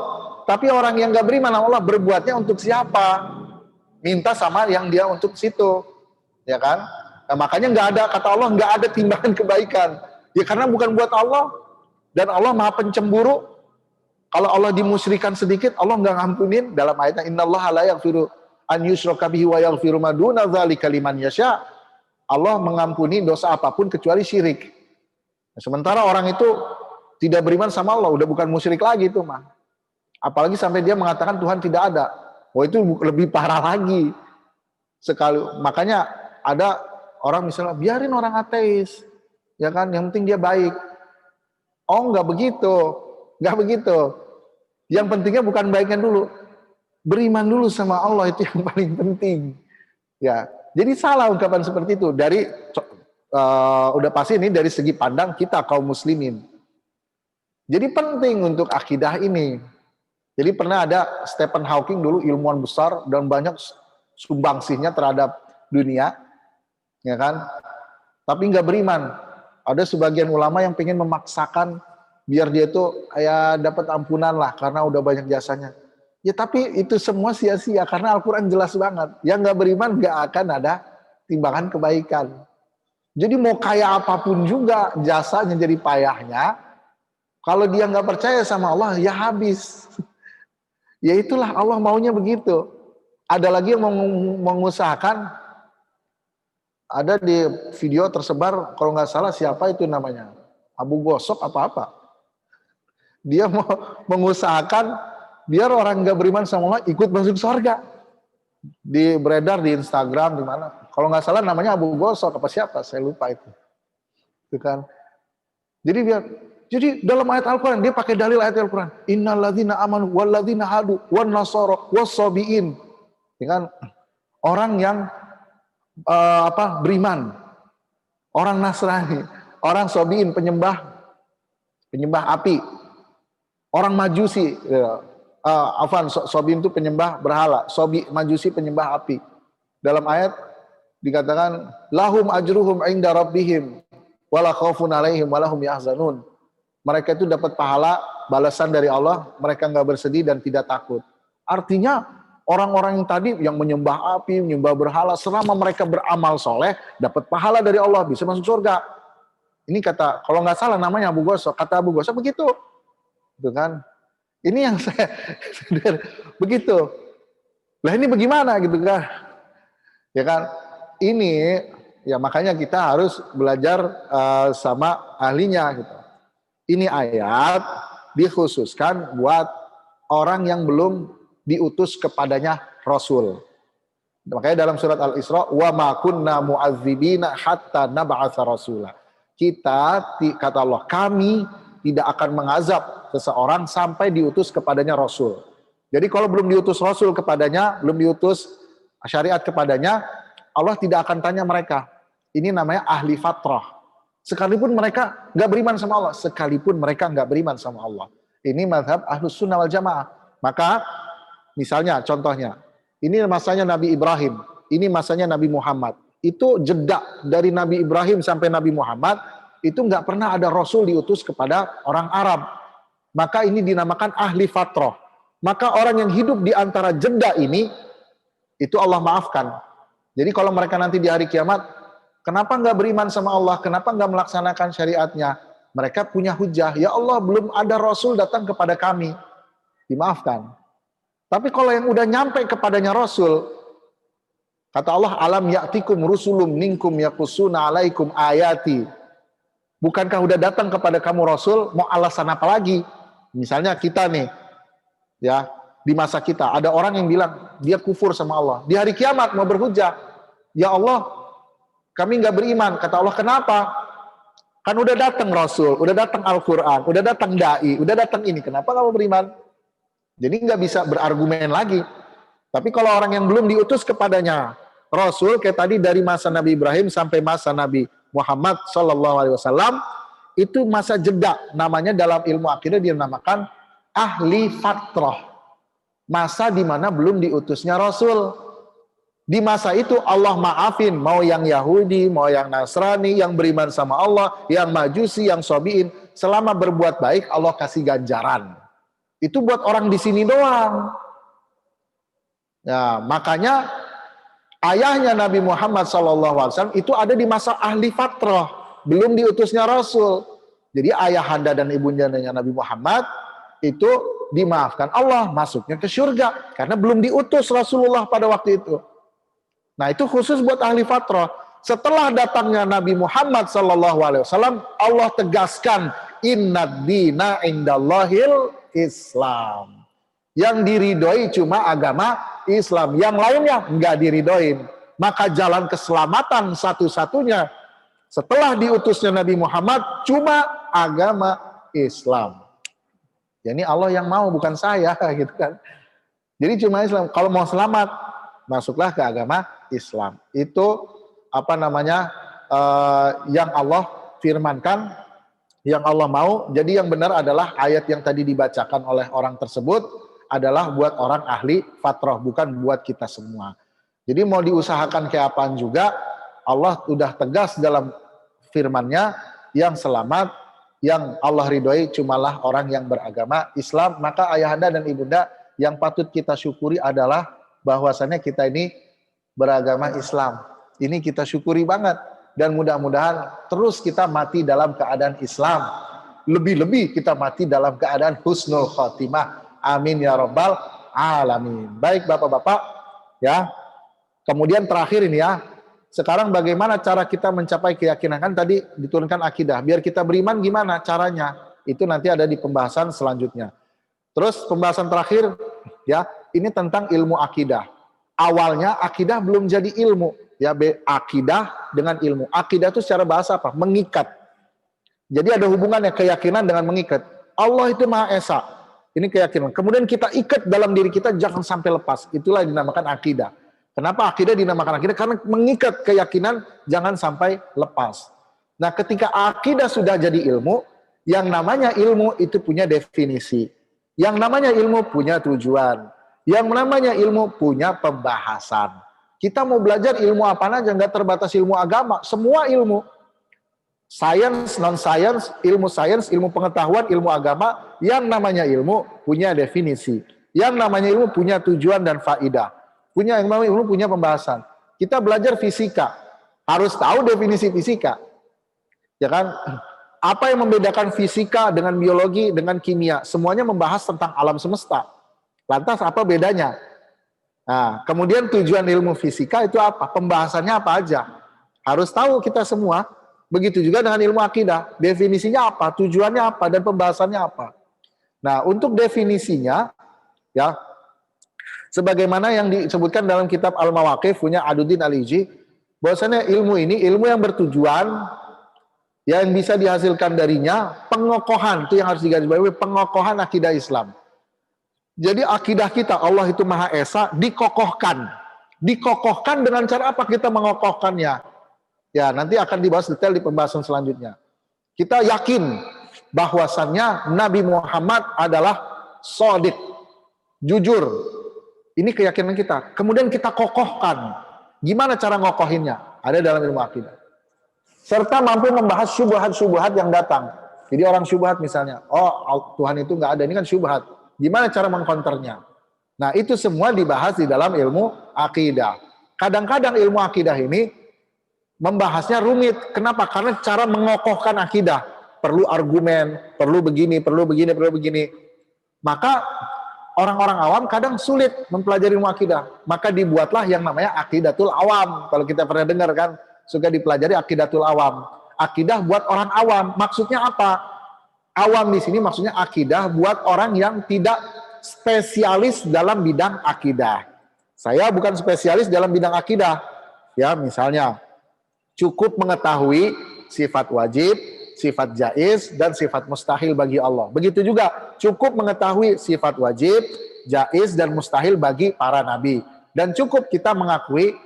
Tapi orang yang gak beriman sama Allah berbuatnya untuk siapa? Minta sama yang dia untuk situ, ya kan? Nah, makanya nggak ada kata Allah, nggak ada timbangan kebaikan. Ya karena bukan buat Allah dan Allah Maha Pencemburu. Kalau Allah dimusyrikan sedikit, Allah nggak ngampunin. Dalam ayatnya innallaha la yaghfiru an yushraka bihi wa yaghfiru ma duna dzalika liman yasha. Allah mengampuni dosa apapun kecuali syirik. Nah, sementara orang itu tidak beriman sama Allah, udah bukan musyrik lagi itu mah. Apalagi sampai dia mengatakan Tuhan tidak ada. Wah itu lebih parah lagi. Sekali, makanya ada orang misalnya biarin orang ateis, ya kan, yang penting dia baik. Oh nggak begitu, nggak begitu. Yang pentingnya bukan baiknya dulu, beriman dulu sama Allah itu yang paling penting. Ya, jadi salah ungkapan seperti itu. Dari udah pasti ini dari segi pandang kita kaum muslimin. Jadi penting untuk akidah ini. Jadi pernah ada Stephen Hawking dulu ilmuwan besar dan banyak sumbangsihnya terhadap dunia, ya kan? Tapi nggak beriman. Ada sebagian ulama yang pengen memaksakan biar dia tuh ya dapat ampunan lah karena udah banyak jasanya. Ya tapi itu semua sia-sia karena Al-Quran jelas banget. Yang nggak beriman nggak akan ada timbangan kebaikan. Jadi mau kaya apapun juga jasanya jadi payahnya. Kalau dia nggak percaya sama Allah, ya habis. Ya itulah Allah maunya begitu. Ada lagi yang mengusahakan, ada di video tersebar, kalau nggak salah siapa itu namanya, Abu Gosok apa-apa. Dia mau mengusahakan biar orang nggak beriman sama Allah ikut masuk surga. Di beredar di Instagram di mana? Kalau nggak salah namanya Abu Gosok apa siapa? Saya lupa itu. Itu kan. Jadi dalam ayat Al-Quran, dia pakai dalil ayat Al-Quran. Innalladzina amanu walladzina hadu wan nasara wassabiin. Ya kan? Orang yang beriman. Orang Nasrani, orang sabiin penyembah api. Orang Majusi, sabiin itu penyembah berhala, Majusi penyembah api. Dalam ayat dikatakan lahum ajruhum inda rabbihim wala khaufun alaihim wala hum yahzanun. Mereka itu dapat pahala balasan dari Allah, mereka nggak bersedih dan tidak takut. Artinya orang-orang yang tadi yang menyembah api, menyembah berhala, selama mereka beramal soleh, dapat pahala dari Allah, bisa masuk surga. Ini kata, kalau nggak salah namanya Abu Gosok, kata Abu Gosok begitu. Gitu kan? Ini yang saya begitu. Lah ini bagaimana gitu kan? Ya kan? Ini ya makanya kita harus belajar sama ahlinya gitu. Ini ayat dikhususkan buat orang yang belum diutus kepadanya Rasul. Makanya dalam surat Al-Isra, wa ma kunna mu'adzibina hatta nab'atsa rasula. Kita, kata Allah, kami tidak akan mengazab seseorang sampai diutus kepadanya Rasul. Jadi kalau belum diutus Rasul kepadanya, belum diutus syariat kepadanya, Allah tidak akan tanya mereka. Ini namanya ahli fatrah. Sekalipun mereka nggak beriman sama Allah, sekalipun mereka nggak beriman sama Allah. Ini mazhab Ahlus Sunnah wal Jamaah. Maka misalnya contohnya, ini masanya Nabi Ibrahim, ini masanya Nabi Muhammad. Itu jeda dari Nabi Ibrahim sampai Nabi Muhammad, itu nggak pernah ada Rasul diutus kepada orang Arab. Maka ini dinamakan ahli fatrah. Maka orang yang hidup di antara jeda ini, itu Allah maafkan. Jadi kalau mereka nanti di hari kiamat, kenapa nggak beriman sama Allah? Kenapa nggak melaksanakan syariatnya? Mereka punya hujah. Ya Allah, belum ada Rasul datang kepada kami. Dimaafkan. Tapi kalau yang udah nyampe kepadanya Rasul, kata Allah, alam ya'tikum rusulum minkum yaqussuna alaikum ayati. Bukankah udah datang kepada kamu Rasul, mau alasan apa lagi? Misalnya kita nih, ya, di masa kita, ada orang yang bilang, dia kufur sama Allah. Di hari kiamat mau berhujah. Ya Allah, kami nggak beriman. Kata Allah, kenapa? Kan udah datang Rasul, udah datang Al-Quran, udah datang Da'i, udah datang ini. Kenapa kamu beriman? Jadi nggak bisa berargumen lagi. Tapi kalau orang yang belum diutus kepadanya Rasul, kayak tadi dari masa Nabi Ibrahim sampai masa Nabi Muhammad SAW, itu masa jeda. Namanya dalam ilmu akidah dinamakan ahli fatrah. Masa di mana belum diutusnya Rasul. Di masa itu Allah maafin, mau yang Yahudi, mau yang Nasrani, yang beriman sama Allah, yang Majusi, yang Sobiin. Selama berbuat baik, Allah kasih ganjaran. Itu buat orang di sini doang. Ya, makanya ayahnya Nabi Muhammad SAW itu ada di masa ahli fatrah, belum diutusnya Rasul. Jadi ayahanda dan ibundanya Nabi Muhammad itu dimaafkan Allah, masuknya ke surga karena belum diutus Rasulullah pada waktu itu. Nah, itu khusus buat ahli fatrah. Setelah datangnya Nabi Muhammad SAW, Allah tegaskan, innad dina indallahil Islam. Yang diridhoi cuma agama Islam. Yang lainnya enggak diridhoin. Maka jalan keselamatan satu-satunya setelah diutusnya Nabi Muhammad cuma agama Islam. Jadi Allah yang mau, bukan saya, gitu kan. Jadi cuma Islam. Kalau mau selamat, masuklah ke agama Islam. Itu apa namanya yang Allah firmankan, yang Allah mau. Jadi yang benar adalah ayat yang tadi dibacakan oleh orang tersebut adalah buat orang ahli fatrah, bukan buat kita semua. Jadi mau diusahakan kayak apaan juga, Allah udah tegas dalam firman-Nya, yang selamat, yang Allah ridhoi cumalah orang yang beragama Islam. Maka ayahanda dan ibunda, yang patut kita syukuri adalah bahwasannya kita ini beragama Islam. Ini kita syukuri banget. Dan mudah-mudahan terus kita mati dalam keadaan Islam. Lebih-lebih kita mati dalam keadaan husnul khotimah. Amin ya rabbal alamin. Baik Bapak-Bapak, ya. Kemudian terakhir ini ya. Sekarang bagaimana cara kita mencapai keyakinan? Kan tadi diturunkan akidah. Biar kita beriman gimana caranya? Itu nanti ada di pembahasan selanjutnya. Terus pembahasan terakhir ya, ini tentang ilmu akidah. Awalnya akidah belum jadi ilmu. Ya, akidah dengan ilmu. Akidah itu secara bahasa apa? Mengikat. Jadi ada hubungannya keyakinan dengan mengikat. Allah itu Maha Esa. Ini keyakinan. Kemudian kita ikat dalam diri kita, jangan sampai lepas. Itulah yang dinamakan akidah. Kenapa akidah dinamakan akidah? Karena mengikat keyakinan jangan sampai lepas. Nah, ketika akidah sudah jadi ilmu, yang namanya ilmu itu punya definisi. Yang namanya ilmu punya tujuan. Yang namanya ilmu punya pembahasan. Kita mau belajar ilmu apa aja, nggak terbatas ilmu agama, semua ilmu. Sains, non-sains, ilmu pengetahuan, ilmu agama, yang namanya ilmu punya definisi. Yang namanya ilmu punya tujuan dan faidah. Yang namanya ilmu punya pembahasan. Kita belajar fisika, harus tahu definisi fisika. Ya kan? Apa yang membedakan fisika dengan biologi, dengan kimia? Semuanya membahas tentang alam semesta. Lantas apa bedanya? Nah, kemudian tujuan ilmu fisika itu apa? Pembahasannya apa aja? Harus tahu kita semua. Begitu juga dengan ilmu akidah. Definisinya apa? Tujuannya apa? Dan pembahasannya apa? Nah, untuk definisinya, ya, Sebagaimana yang disebutkan dalam kitab Al-Mawaqif punya Aduddin Al-Iji, bahwasanya ilmu ini ilmu yang bertujuan, yang bisa dihasilkan darinya pengokohan, itu yang harus digarisbawahi, pengokohan akidah Islam. Jadi akidah kita Allah itu Maha Esa dikokohkan. Dikokohkan dengan cara apa kita mengokohkannya? Ya, nanti akan dibahas detail di pembahasan selanjutnya. Kita yakin bahwasannya Nabi Muhammad adalah shadiq, jujur. Ini keyakinan kita. Kemudian kita kokohkan. Gimana cara ngokohinnya? Ada dalam ilmu akidah. Serta mampu membahas syubhat-syubhat yang datang. Jadi orang syubhat misalnya, oh Tuhan itu nggak ada, ini kan syubhat. Gimana cara mengkonternya? Nah, itu semua dibahas di dalam ilmu akidah. Kadang-kadang ilmu akidah ini membahasnya rumit. Kenapa? Karena cara mengokohkan akidah perlu argumen, perlu begini, perlu begini, perlu begini. Maka orang-orang awam kadang sulit mempelajari ilmu akidah. Maka dibuatlah yang namanya akidatul awam. Kalau kita pernah dengar kan, suka dipelajari akidatul awam. Akidah buat orang awam. Maksudnya apa? Awam di sini maksudnya akidah buat orang yang tidak spesialis dalam bidang akidah. Saya bukan spesialis dalam bidang akidah. Ya, misalnya cukup mengetahui sifat wajib, sifat jaiz, dan sifat mustahil bagi Allah. Begitu juga cukup mengetahui sifat wajib, jaiz, dan mustahil bagi para nabi. Dan cukup kita mengakui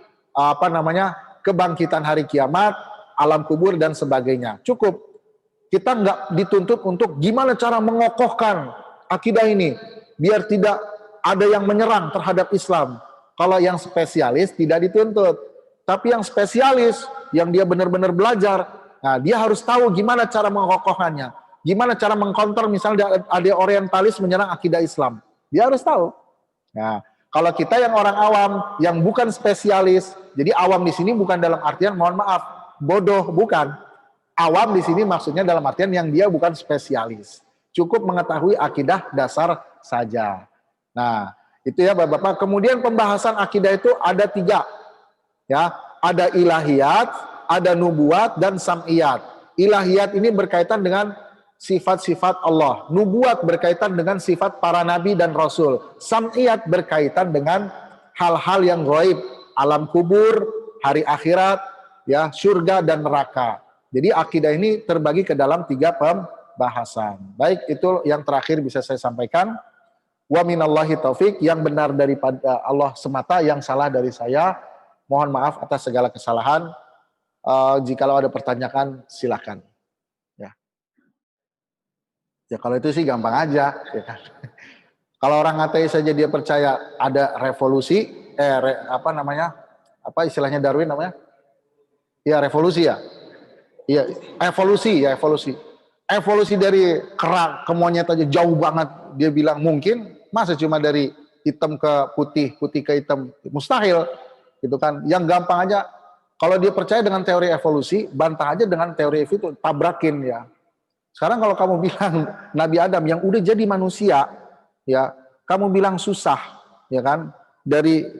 kebangkitan hari kiamat, alam kubur, dan sebagainya. Cukup. Kita nggak dituntut untuk gimana cara mengokohkan akidah ini biar tidak ada yang menyerang terhadap Islam. Kalau yang spesialis tidak dituntut, tapi yang spesialis yang dia benar-benar belajar, nah dia harus tahu gimana cara mengokohkannya, gimana cara mengkonter misalnya ada orientalis menyerang akidah Islam, dia harus tahu. Nah, kalau kita yang orang awam yang bukan spesialis, jadi awam di sini bukan dalam artian mohon maaf bodoh, bukan. Awam di sini maksudnya dalam artian yang dia bukan spesialis. Cukup mengetahui akidah dasar saja. Nah, itu ya Bapak-Bapak. Kemudian pembahasan akidah itu ada 3. Ya, ada ilahiyat, ada nubuat, dan sam'iyat. Ilahiyat ini berkaitan dengan sifat-sifat Allah. Nubuat berkaitan dengan sifat para nabi dan rasul. Sam'iyat berkaitan dengan hal-hal yang gaib, alam kubur, hari akhirat, ya, surga dan neraka. Jadi akidah ini terbagi ke dalam 3 pembahasan. Baik, itu yang terakhir bisa saya sampaikan. Wa minallahi taufik, yang benar daripada Allah semata, yang salah dari saya. Mohon maaf atas segala kesalahan. Jikalau ada pertanyaan, silakan. Ya kalau itu sih gampang aja. Ya kan? Kalau orang ateis saja dia percaya ada revolusi, apa istilahnya Darwin namanya? Ya revolusi ya. Iya, evolusi. Evolusi dari kera ke monyet aja jauh banget. Dia bilang mungkin, masa cuma dari hitam ke putih, putih ke hitam, mustahil. Gitu kan. Yang gampang aja, kalau dia percaya dengan teori evolusi, bantah aja dengan teori itu, tabrakin ya. Sekarang kalau kamu bilang Nabi Adam yang udah jadi manusia, ya, kamu bilang susah, ya kan?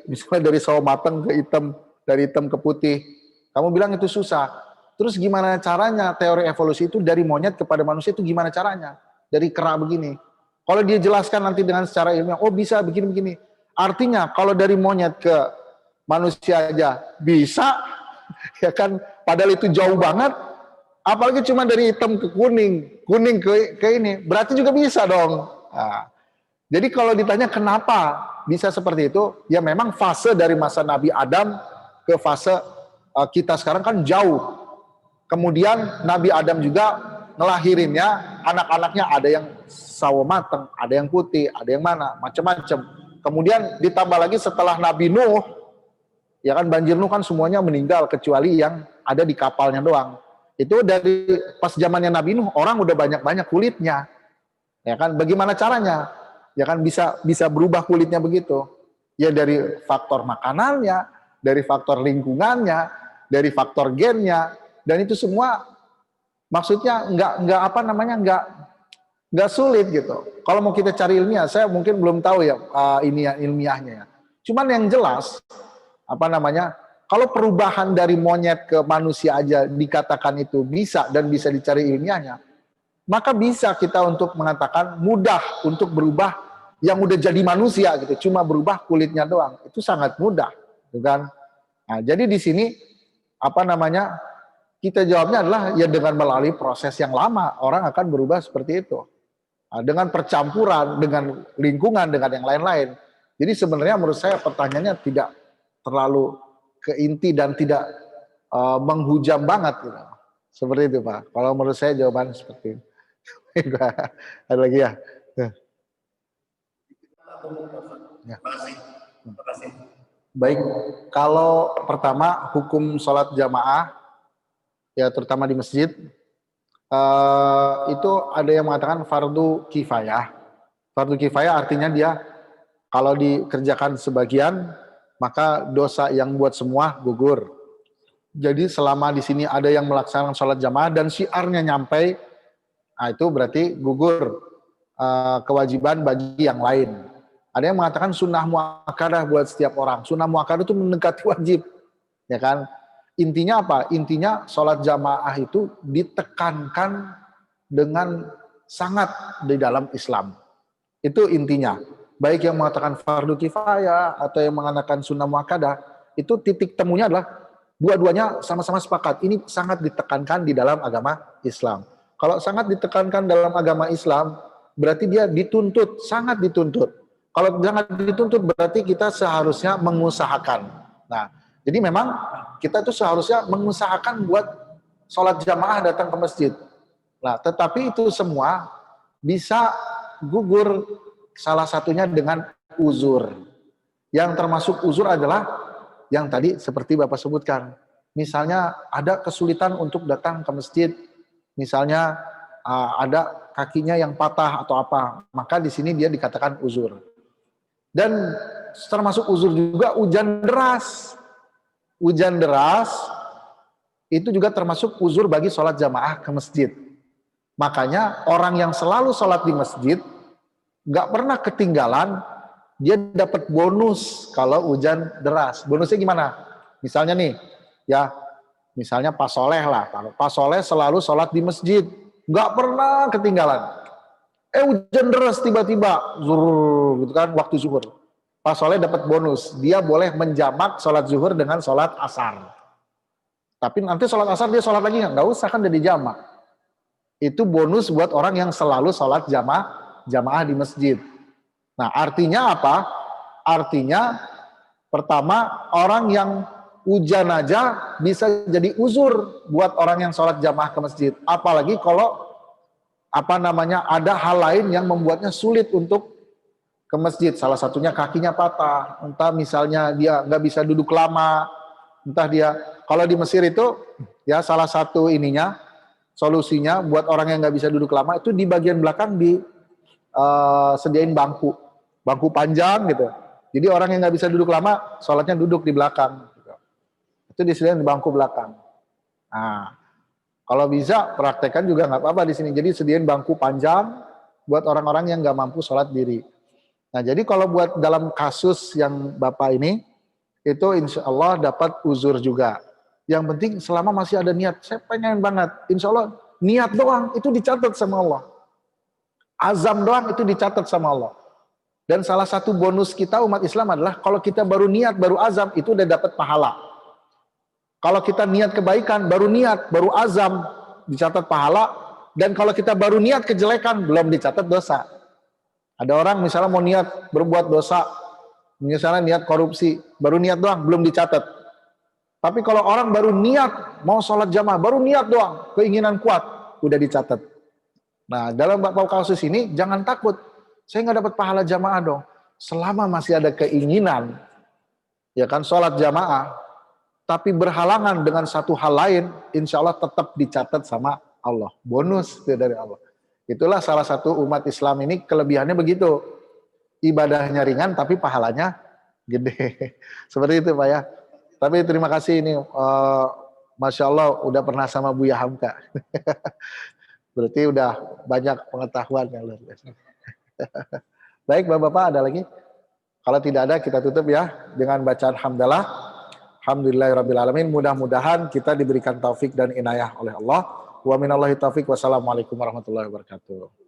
Misalnya dari sawo mateng ke hitam, dari hitam ke putih, kamu bilang itu susah. Terus gimana caranya teori evolusi itu dari monyet kepada manusia itu gimana caranya? Dari kera begini. Kalau dia jelaskan nanti dengan secara ilmiah, oh bisa begini-begini. Artinya kalau dari monyet ke manusia aja bisa, ya kan? Padahal itu jauh banget. Apalagi cuma dari hitam ke kuning, kuning ke ini, berarti juga bisa dong. Nah, jadi kalau ditanya kenapa bisa seperti itu, ya memang fase dari masa Nabi Adam ke fase kita sekarang kan jauh. Kemudian Nabi Adam juga ngelahirinnya, anak-anaknya ada yang sawo mateng, ada yang putih, ada yang mana, macam-macam. Kemudian ditambah lagi setelah Nabi Nuh, ya kan banjir Nuh kan semuanya meninggal kecuali yang ada di kapalnya doang. Itu dari pas zamannya Nabi Nuh orang udah banyak-banyak kulitnya. Ya kan bagaimana caranya? Ya kan bisa berubah kulitnya begitu. Ya dari faktor makanannya, dari faktor lingkungannya, dari faktor gennya. Dan itu semua maksudnya nggak sulit gitu. Kalau mau kita cari ilmiah, saya mungkin belum tahu ya ini ilmiahnya. Cuman yang jelas kalau perubahan dari monyet ke manusia aja dikatakan itu bisa dan bisa dicari ilmiahnya, maka bisa kita untuk mengatakan mudah untuk berubah yang udah jadi manusia gitu, cuma berubah kulitnya doang. Itu sangat mudah, gitu kan? Nah, jadi di sini apa namanya? Kita jawabnya adalah ya dengan melalui proses yang lama orang akan berubah seperti itu. Nah, dengan percampuran, dengan lingkungan, dengan yang lain-lain. Jadi sebenarnya menurut saya pertanyaannya tidak terlalu ke inti dan tidak menghujam banget gitu. Seperti itu Pak. Kalau menurut saya jawaban seperti itu. Ada lagi ya? Ya. Baik, kalau pertama hukum sholat jamaah, ya terutama di masjid, itu ada yang mengatakan fardu kifayah. Fardu kifayah artinya dia kalau dikerjakan sebagian, maka dosa yang buat semua gugur. Jadi selama di sini ada yang melaksanakan sholat jamaah dan syiarnya nyampe, nah itu berarti gugur kewajiban bagi yang lain. Ada yang mengatakan sunnah muakkadah buat setiap orang. Sunnah muakkadah itu mendekati wajib, ya kan? Intinya apa? Intinya sholat jamaah itu ditekankan dengan sangat di dalam Islam. Itu intinya. Baik yang mengatakan fardu kifayah atau yang mengatakan sunnah muakkadah, itu titik temunya adalah dua-duanya sama-sama sepakat. Ini sangat ditekankan di dalam agama Islam. Kalau sangat ditekankan dalam agama Islam, berarti dia dituntut, sangat dituntut. Kalau sangat dituntut berarti kita seharusnya mengusahakan. Nah, jadi memang kita itu seharusnya mengusahakan buat sholat jamaah datang ke masjid. Nah, tetapi itu semua bisa gugur salah satunya dengan uzur. Yang termasuk uzur adalah yang tadi seperti Bapak sebutkan. Misalnya ada kesulitan untuk datang ke masjid. Misalnya ada kakinya yang patah atau apa. Maka di sini dia dikatakan uzur. Dan termasuk uzur juga hujan deras. Hujan deras itu juga termasuk uzur bagi sholat jamaah ke masjid. Makanya orang yang selalu sholat di masjid nggak pernah ketinggalan, dia dapat bonus kalau hujan deras. Bonusnya gimana? Misalnya nih, ya misalnya Pak Soleh lah. Pak Soleh selalu sholat di masjid, nggak pernah ketinggalan. Hujan deras tiba-tiba, gitu kan, waktu zuhur. Pak Soleh dapat bonus, dia boleh menjamak sholat zuhur dengan sholat asar. Tapi nanti sholat asar dia sholat lagi nggak usah kan udah dijamak. Itu bonus buat orang yang selalu sholat jamaah di masjid. Nah artinya apa? Artinya pertama orang yang hujan aja bisa jadi uzur buat orang yang sholat jamaah ke masjid. Apalagi kalau ada hal lain yang membuatnya sulit untuk ke masjid. Salah satunya kakinya patah, entah misalnya dia nggak bisa duduk lama, entah dia, kalau di Mesir itu ya salah satu ininya, solusinya buat orang yang nggak bisa duduk lama itu di bagian belakang sediain bangku panjang gitu. Jadi orang yang nggak bisa duduk lama, sholatnya duduk di belakang. Gitu. Itu disediain di bangku belakang. Nah, kalau bisa praktekkan juga nggak apa-apa di sini. Jadi sediain bangku panjang buat orang-orang yang nggak mampu sholat diri. Nah jadi kalau buat dalam kasus yang Bapak ini, itu insya Allah dapat uzur juga. Yang penting selama masih ada niat, saya pengen banget, insya Allah niat doang itu dicatat sama Allah. Azam doang itu dicatat sama Allah. Dan salah satu bonus kita umat Islam adalah kalau kita baru niat, baru azam, itu udah dapat pahala. Kalau kita niat kebaikan, baru niat, baru azam, dicatat pahala. Dan kalau kita baru niat kejelekan, belum dicatat dosa. Ada orang misalnya mau niat berbuat dosa, misalnya niat korupsi, baru niat doang, belum dicatat. Tapi kalau orang baru niat, mau sholat jamaah, baru niat doang, keinginan kuat, udah dicatat. Nah, dalam kasus ini, jangan takut. Saya nggak dapat pahala jamaah dong. Selama masih ada keinginan, ya kan, sholat jamaah, tapi berhalangan dengan satu hal lain, insya Allah tetap dicatat sama Allah. Bonus dari Allah. Itulah salah satu umat Islam ini kelebihannya begitu. Ibadahnya ringan tapi pahalanya gede. Seperti itu Pak ya. Tapi terima kasih ini, Masya Allah udah pernah sama Buya Hamka. Berarti udah banyak pengetahuan yang luar biasa. Baik Bapak-Bapak, ada lagi? Kalau tidak ada kita tutup ya dengan bacaan hamdalah. Alhamdulillahirrabbilalamin. Mudah-mudahan kita diberikan taufik dan inayah oleh Allah. Wa minallahi taufik. Wassalamualaikum warahmatullahi wabarakatuh.